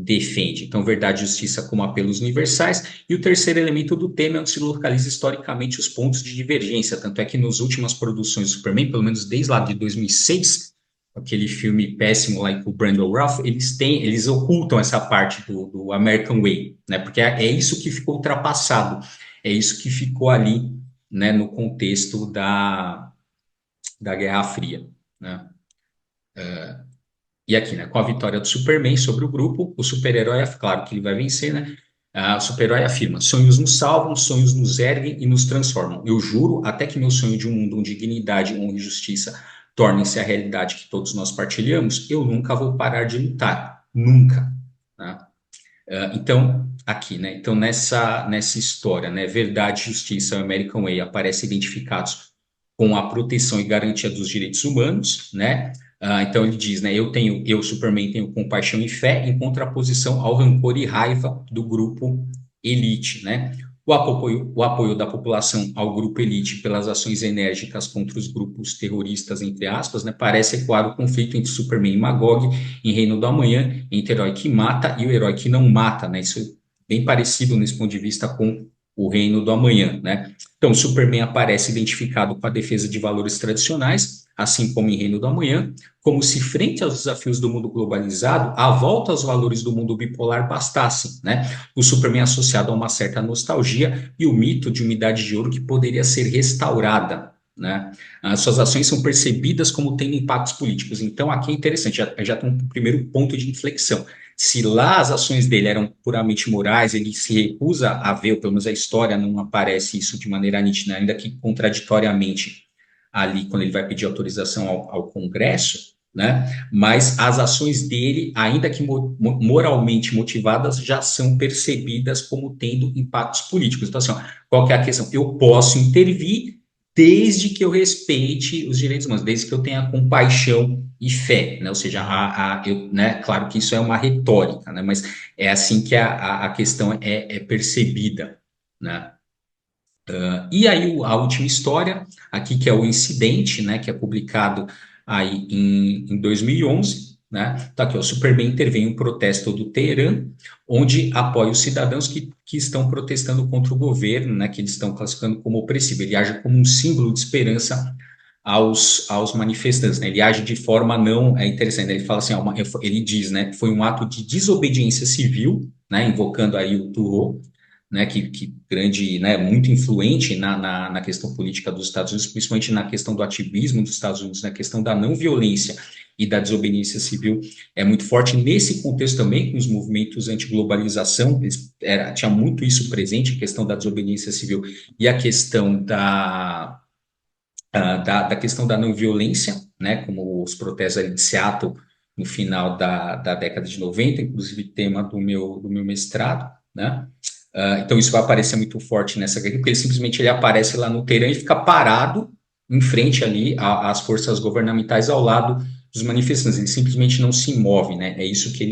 defende. Então, verdade e justiça como apelos universais. E o terceiro elemento do tema é onde se localiza historicamente os pontos de divergência. Tanto é que nas últimas produções do Superman, pelo menos desde lá de 2006, aquele filme péssimo lá com o Brandon Routh, eles ocultam essa parte do American Way, né? Porque é isso que ficou ultrapassado, é isso que ficou ali, né, no contexto da Guerra Fria, né? E aqui, né, com a vitória do Superman sobre o grupo, o super-herói, claro que ele vai vencer, né? O super-herói afirma: sonhos nos salvam, sonhos nos erguem e nos transformam. Eu juro, até que meu sonho de um mundo onde dignidade, honra e justiça tornem-se a realidade que todos nós partilhamos, eu nunca vou parar de lutar. Nunca. Né? Então, aqui, né? Então, nessa história, né? Verdade, justiça, American Way aparecem identificados com a proteção e garantia dos direitos humanos, né? Então ele diz, né? Eu, Superman, tenho compaixão e fé em contraposição ao rancor e raiva do grupo elite, né? O apoio da população ao grupo elite pelas ações enérgicas contra os grupos terroristas, entre aspas, né? Parece ecoar o conflito entre Superman e Magog em Reino do Amanhã, entre o herói que mata e o herói que não mata, né? Isso é bem parecido nesse ponto de vista com o Reino do Amanhã, né? Então, Superman aparece identificado com a defesa de valores tradicionais, assim como em Reino do Amanhã, como se frente aos desafios do mundo globalizado, a volta aos valores do mundo bipolar bastasse, né? O Superman associado a uma certa nostalgia e o mito de uma idade de ouro que poderia ser restaurada, né? As suas ações são percebidas como tendo impactos políticos. Então, aqui é interessante, já tem um primeiro ponto de inflexão. Se lá as ações dele eram puramente morais, ele se recusa a ver, ou pelo menos a história não aparece isso de maneira nítida, ainda que contraditoriamente ali, quando ele vai pedir autorização ao Congresso, né? Mas as ações dele, ainda que moralmente motivadas, já são percebidas como tendo impactos políticos. Então, assim, ó, qual que é a questão? Eu posso intervir desde que eu respeite os direitos humanos, desde que eu tenha compaixão e fé, né? Ou seja, né? Claro que isso é uma retórica, né? Mas é assim que a questão é percebida, né? E aí a última história aqui, que é o incidente, né, que é publicado aí em 2011, né, tá aqui, o Superman intervém em um protesto do Teherã, onde apoia os cidadãos que estão protestando contra o governo, né, que eles estão classificando como opressivo. Ele age como um símbolo de esperança aos manifestantes, né? Ele age de forma não interessante. Ele fala assim, ele diz, né, foi um ato de desobediência civil, né, invocando aí o Turô, né, que grande, né, muito influente na questão política dos Estados Unidos, principalmente na questão do ativismo dos Estados Unidos, na questão da não violência e da desobediência civil, é muito forte nesse contexto também, com os movimentos anti-globalização, tinha muito isso presente, a questão da desobediência civil e a questão da questão da não violência, né, como os protestos ali de Seattle no final da década de 90, inclusive tema do meu mestrado, né? Então isso vai aparecer muito forte nessa guerra, porque ele aparece lá no Teherã e fica parado em frente ali às forças governamentais ao lado dos manifestantes, ele simplesmente não se move, né? É isso que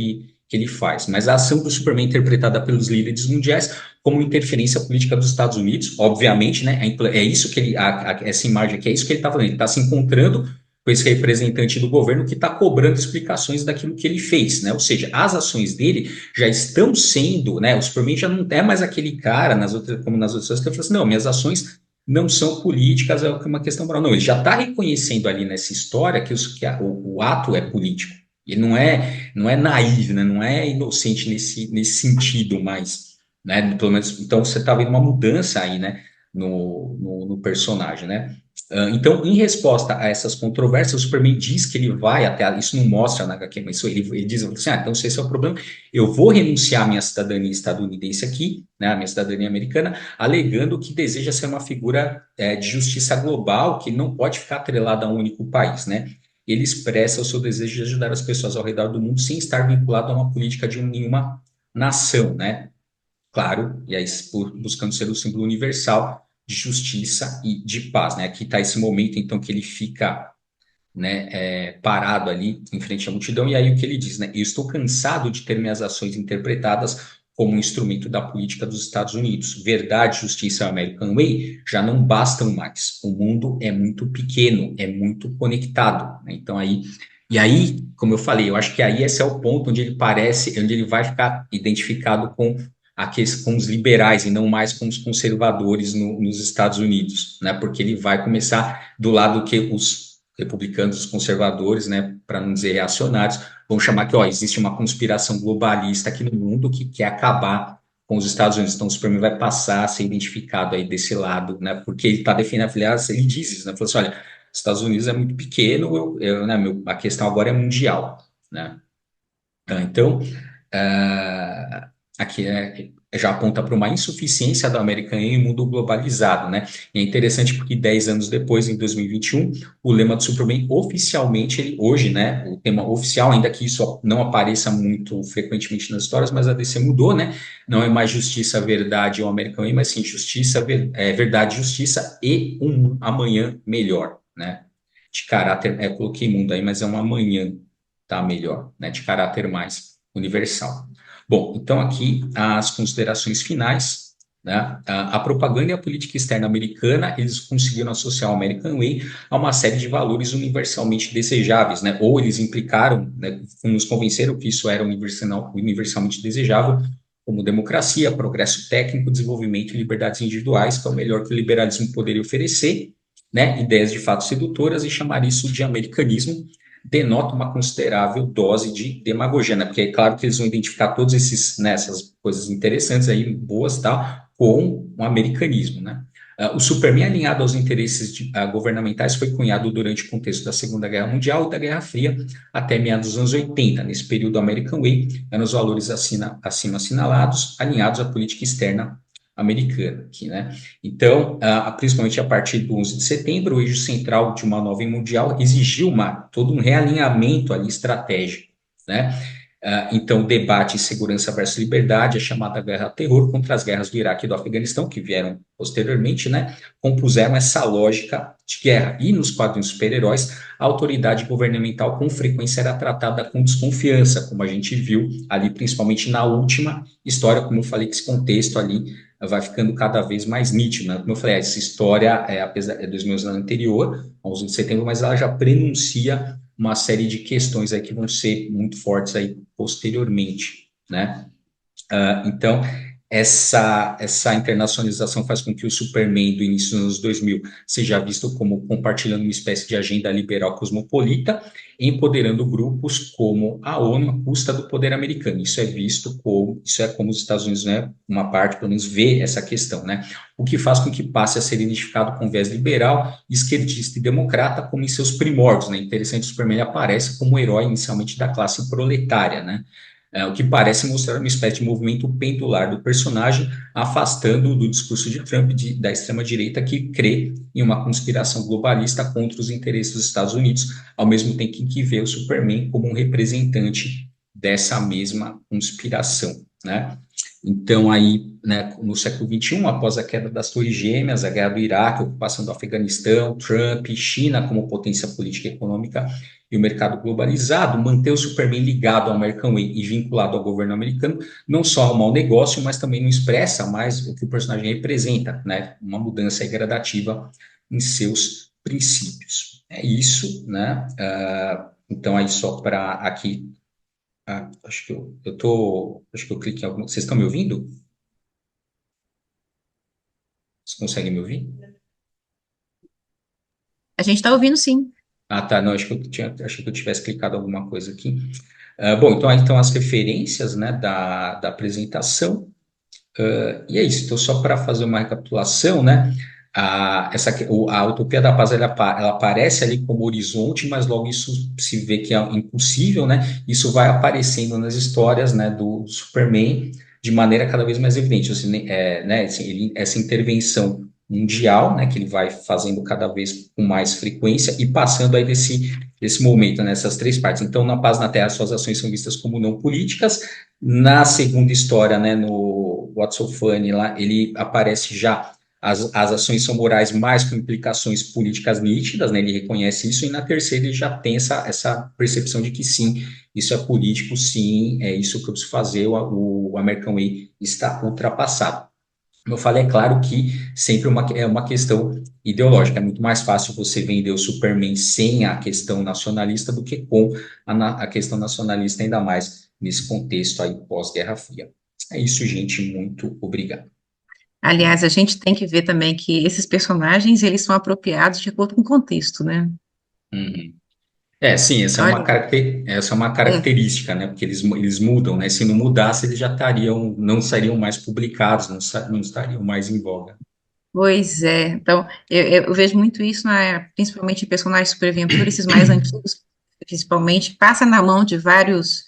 ele faz. Mas a ação do Superman é interpretada pelos líderes mundiais como interferência política dos Estados Unidos, obviamente, né? É isso que essa imagem aqui, é isso que ele está falando, ele está se encontrando com esse representante do governo que está cobrando explicações daquilo que ele fez, né? Ou seja, as ações dele já estão sendo, né? O Superman já não é mais aquele cara, como nas outras coisas, que ele fala assim, não, minhas ações não são políticas, é uma questão moral. Não, ele já está reconhecendo ali nessa história que o ato é político. Ele não é naivo, né? Não é inocente nesse sentido, mas, né? Pelo menos, então você está vendo uma mudança aí, né? No personagem, né? Então, em resposta a essas controvérsias, o Superman diz que ele vai até, isso não mostra na HQ, mas ele diz assim, então se esse é o problema, eu vou renunciar à minha cidadania estadunidense aqui, né, a minha cidadania americana, alegando que deseja ser uma figura de justiça global, que não pode ficar atrelada a um único país, né? Ele expressa o seu desejo de ajudar as pessoas ao redor do mundo sem estar vinculado a uma política de nenhuma nação, né? Claro, e aí buscando ser o símbolo universal de justiça e de paz, né? Aqui está esse momento, então, que ele fica, né, parado ali em frente à multidão, e aí o que ele diz, né? Eu estou cansado de ter minhas ações interpretadas como um instrumento da política dos Estados Unidos. Verdade, justiça e American Way já não bastam mais. O mundo é muito pequeno, é muito conectado, né? Então aí, como eu falei, eu acho que aí esse é o ponto onde ele vai ficar identificado com os liberais e não mais com os conservadores nos Estados Unidos, né? Porque ele vai começar do lado que os republicanos, os conservadores, né, para não dizer reacionários, vão chamar que, ó, existe uma conspiração globalista aqui no mundo que quer acabar com os Estados Unidos. Então, o Superman vai passar a ser identificado aí desse lado, né, porque ele está defendendo, aliás, ele diz isso, né, falou assim, olha, os Estados Unidos é muito pequeno, né, a questão agora é mundial, né. Então, aqui já aponta para uma insuficiência da América em um mundo globalizado, né? E é interessante porque 10 anos depois, em 2021, o lema do Superman oficialmente, hoje, né? O tema oficial, ainda que isso não apareça muito frequentemente nas histórias, mas a DC mudou, né? Não é mais justiça, verdade ou American Way, mas sim justiça, verdade, justiça e um amanhã melhor, né? De caráter, coloquei mundo aí, mas é um amanhã, tá? Melhor, né? De caráter mais universal. Bom, então aqui as considerações finais, né? A propaganda e a política externa americana, eles conseguiram associar o American Way a uma série de valores universalmente desejáveis, né? Ou eles implicaram, né, nos convenceram que isso era universalmente desejável, como democracia, progresso técnico, desenvolvimento e liberdades individuais, que é o melhor que o liberalismo poderia oferecer, né? Ideias de fato sedutoras e chamar isso de americanismo denota uma considerável dose de demagogia, né? Porque é claro que eles vão identificar todos essas coisas interessantes aí, boas, tal, com o americanismo, né? O Superman alinhado aos interesses governamentais foi cunhado durante o contexto da Segunda Guerra Mundial e da Guerra Fria até meados dos anos 80. Nesse período, American Way eram os valores acima assinalados, alinhados à política externa americana, aqui, né? Então, principalmente a partir do 11 de setembro, o eixo central de uma nova mundial exigiu todo um realinhamento ali estratégico, né? Então, debate segurança versus liberdade, a chamada guerra-terror contra as guerras do Iraque e do Afeganistão, que vieram posteriormente, né, compuseram essa lógica de guerra. E nos quadrinhos super-heróis, a autoridade governamental com frequência era tratada com desconfiança, como a gente viu ali, principalmente na última história, como eu falei, que esse contexto ali vai ficando cada vez mais nítido, né? Como eu falei, essa história, apesar dos meus anos anterior, 11 de setembro, mas ela já prenuncia uma série de questões aí que vão ser muito fortes aí posteriormente, né? Então, essa internacionalização faz com que o Superman do início dos anos 2000 seja visto como compartilhando uma espécie de agenda liberal cosmopolita, empoderando grupos como a ONU à custa do poder americano. Isso é como os Estados Unidos, né, uma parte, pelo menos, vê essa questão, né? O que faz com que passe a ser identificado com viés liberal, esquerdista e democrata como em seus primórdios, né? Interessante, o Superman aparece como herói inicialmente da classe proletária, né? o que parece mostrar uma espécie de movimento pendular do personagem, afastando do discurso de Trump da extrema-direita, que crê em uma conspiração globalista contra os interesses dos Estados Unidos, ao mesmo tempo em que vê o Superman como um representante dessa mesma conspiração, né? Então, aí, né, no século XXI, após a queda das Torres Gêmeas, a guerra do Iraque, a ocupação do Afeganistão, Trump, China como potência política e econômica e o mercado globalizado, manter o Superman ligado ao American Way e vinculado ao governo americano não só é um mau negócio, mas também não expressa mais o que o personagem representa, né? Uma mudança gradativa em seus princípios. É isso, né? Então, aí só para aqui acho que acho que eu cliquei em alguma. Vocês estão me ouvindo? Vocês conseguem me ouvir? A gente está ouvindo sim. Ah, tá. Não, acho que eu tivesse clicado alguma coisa aqui. Bom, então aí estão as referências, né, da apresentação. E é isso. Então, só para fazer uma recapitulação, né? A Utopia da Paz ela aparece ali como horizonte, mas logo isso se vê que é impossível, né? Isso vai aparecendo nas histórias, né, do Superman de maneira cada vez mais evidente. Assim, né, assim, essa intervenção mundial, né, que ele vai fazendo cada vez com mais frequência e passando aí desse momento, nessas três partes. Então, na Paz na Terra, suas ações são vistas como não políticas. Na segunda história, né, no What's So Funny, lá, ele aparece já as ações são morais, mas com implicações políticas nítidas, né? Ele reconhece isso, e na terceira ele já tem essa percepção de que sim, isso é político, sim, é isso que eu preciso fazer, o American Way está ultrapassado. Como eu falei, é claro que sempre é uma questão ideológica, é muito mais fácil você vender o Superman sem a questão nacionalista do que com a questão nacionalista, ainda mais nesse contexto aí pós-Guerra Fria. É isso, gente, muito obrigado. Aliás, a gente tem que ver também que esses personagens, eles são apropriados de acordo com o contexto, né? Uhum. Sim, Olha, essa é uma é, característica, né? Porque eles mudam, né? Se não mudasse, eles já não seriam mais publicados, não estariam mais em voga. pois é. Então, eu vejo muito isso, principalmente em personagens Superventura, esses mais antigos, principalmente, passa na mão de vários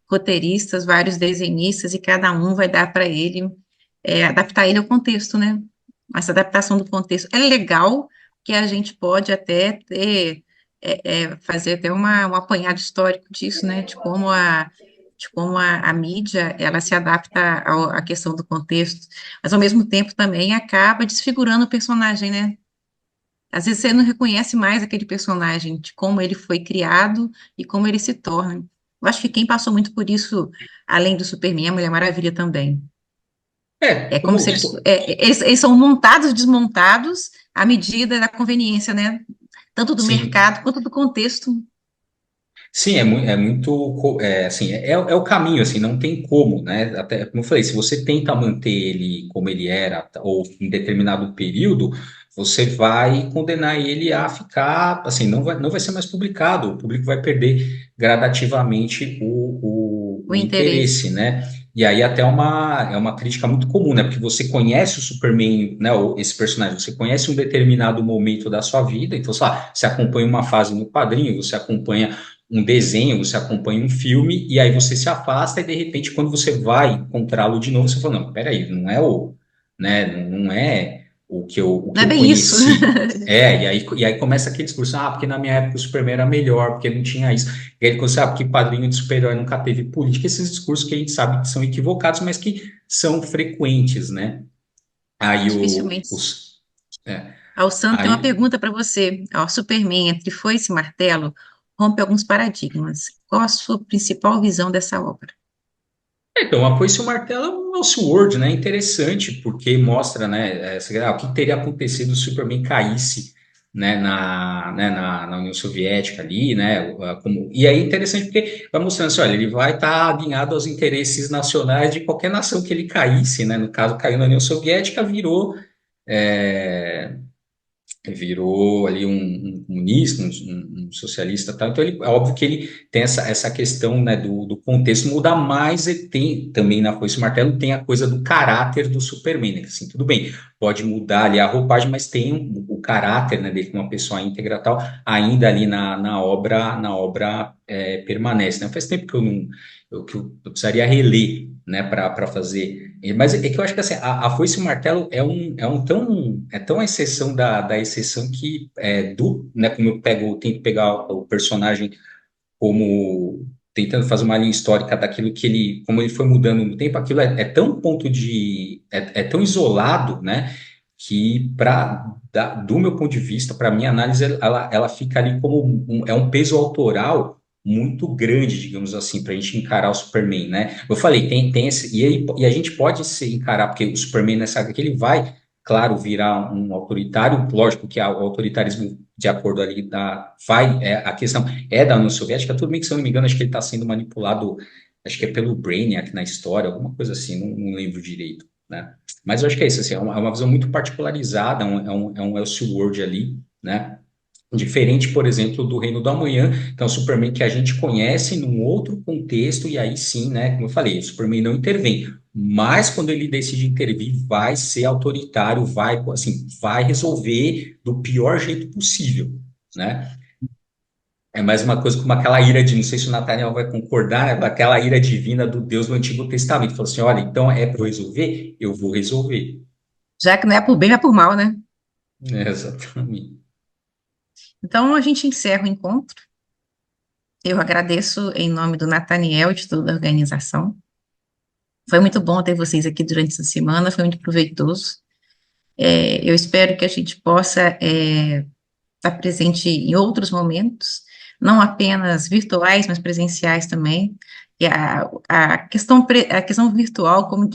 roteiristas, vários desenhistas, e cada um vai dar para ele, adaptar ele ao contexto, né? Essa adaptação do contexto é legal, que a gente pode até fazer até um apanhado histórico disso, né? De como a mídia, ela se adapta à questão do contexto, mas ao mesmo tempo também acaba desfigurando o personagem, né? Às vezes você não reconhece mais aquele personagem, de como ele foi criado e como ele se torna. Eu acho que quem passou muito por isso, além do Superman, é a Mulher Maravilha também. É como se eles são montados e desmontados à medida da conveniência, né? Tanto do Sim. mercado quanto do contexto. Sim, assim, é o caminho, assim, não tem como, né? Até, como eu falei, se você tenta manter ele como ele era, ou em determinado período, você vai condenar ele a ficar, assim, não vai ser mais publicado, o público vai perder gradativamente O o interesse, interesse. né? E aí até é uma crítica muito comum, né? Porque você conhece o Superman, né? Esse personagem, você conhece um determinado momento da sua vida, então, sei lá, você acompanha uma fase no quadrinho, você acompanha um desenho, você acompanha um filme, e aí você se afasta, e de repente, quando você vai encontrá-lo de novo, você fala, não, peraí, não é né, não é o Não que é eu bem isso. conheci. E aí começa aquele discurso, porque na minha época o Superman era melhor, porque não tinha isso. E aí você sabe que padrinho de super-herói nunca teve política, esses discursos que a gente sabe que são equivocados, mas que são frequentes, né? Aí Dificilmente. é, Ó, o Sam tem uma aí pergunta para você. Ó, Superman, entre foice e martelo, rompe alguns paradigmas. Qual a sua principal visão dessa obra? Então, a Foice e o Martelo é um Elseworld, né? Interessante, porque mostra, né, o que teria acontecido se o Superman caísse, na União Soviética ali, né? E aí é interessante porque vai mostrando assim, olha, ele vai estar alinhado aos interesses nacionais de qualquer nação que ele caísse, né? No caso, caiu na União Soviética, virou é, virou ali um comunista, um socialista, tal. Então é óbvio que ele tem essa questão, né, do contexto mudar, mas ele tem também na Foice e Martelo tem a coisa do caráter do Superman, né, que, assim, tudo bem, pode mudar ali a roupagem, mas tem o caráter, né, dele como uma pessoa íntegra tal, ainda ali na obra permanece, né? Faz tempo que eu não que eu precisaria reler, né, para fazer. Mas é que eu acho que assim, a Foice e o Martelo é tão a exceção da exceção que né, como tento pegar o personagem como tentando fazer uma linha histórica daquilo que como ele foi mudando no tempo, aquilo é tão é tão isolado, né, que do meu ponto de vista, para minha análise, ela fica ali como um peso autoral muito grande, digamos assim, para a gente encarar o Superman, né? Eu falei, tem esse, e a gente pode se encarar, porque o Superman nessa saga que ele vai, claro, virar um autoritário, lógico que o autoritarismo, de acordo ali, a questão da União Soviética, tudo bem que, se eu não me engano, acho que ele está sendo manipulado, acho que é pelo Brainiac na história, alguma coisa assim, não lembro direito, né? Mas eu acho que é isso, assim, é uma visão muito particularizada, é um Elseworld ali, né? Diferente, por exemplo, do Reino do Amanhã, que é um Superman que a gente conhece num outro contexto, e aí sim, né, como eu falei, o Superman não intervém, mas quando ele decide intervir, vai ser autoritário, assim, vai resolver do pior jeito possível, né? É mais uma coisa como aquela ira de, não sei se o Nathaniel vai concordar, né, aquela ira divina do Deus do Antigo Testamento. Falou assim: olha, então é para eu resolver? Eu vou resolver. Já que não é por bem, é por mal, né? Exatamente. Então, a gente encerra o encontro. Eu agradeço em nome do Nathaniel e de toda a organização. Foi muito bom ter vocês aqui durante essa semana, foi muito proveitoso. Eu espero que a gente possa estar presente em outros momentos, não apenas virtuais, mas presenciais também. E a questão virtual, como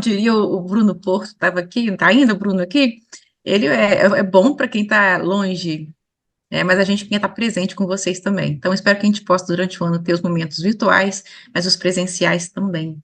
diria o Bruno Porto, estava aqui, está ainda o Bruno aqui, ele é bom para quem está longe, mas a gente quer estar presente com vocês também. Então, espero que a gente possa, durante o ano, ter os momentos virtuais, mas os presenciais também.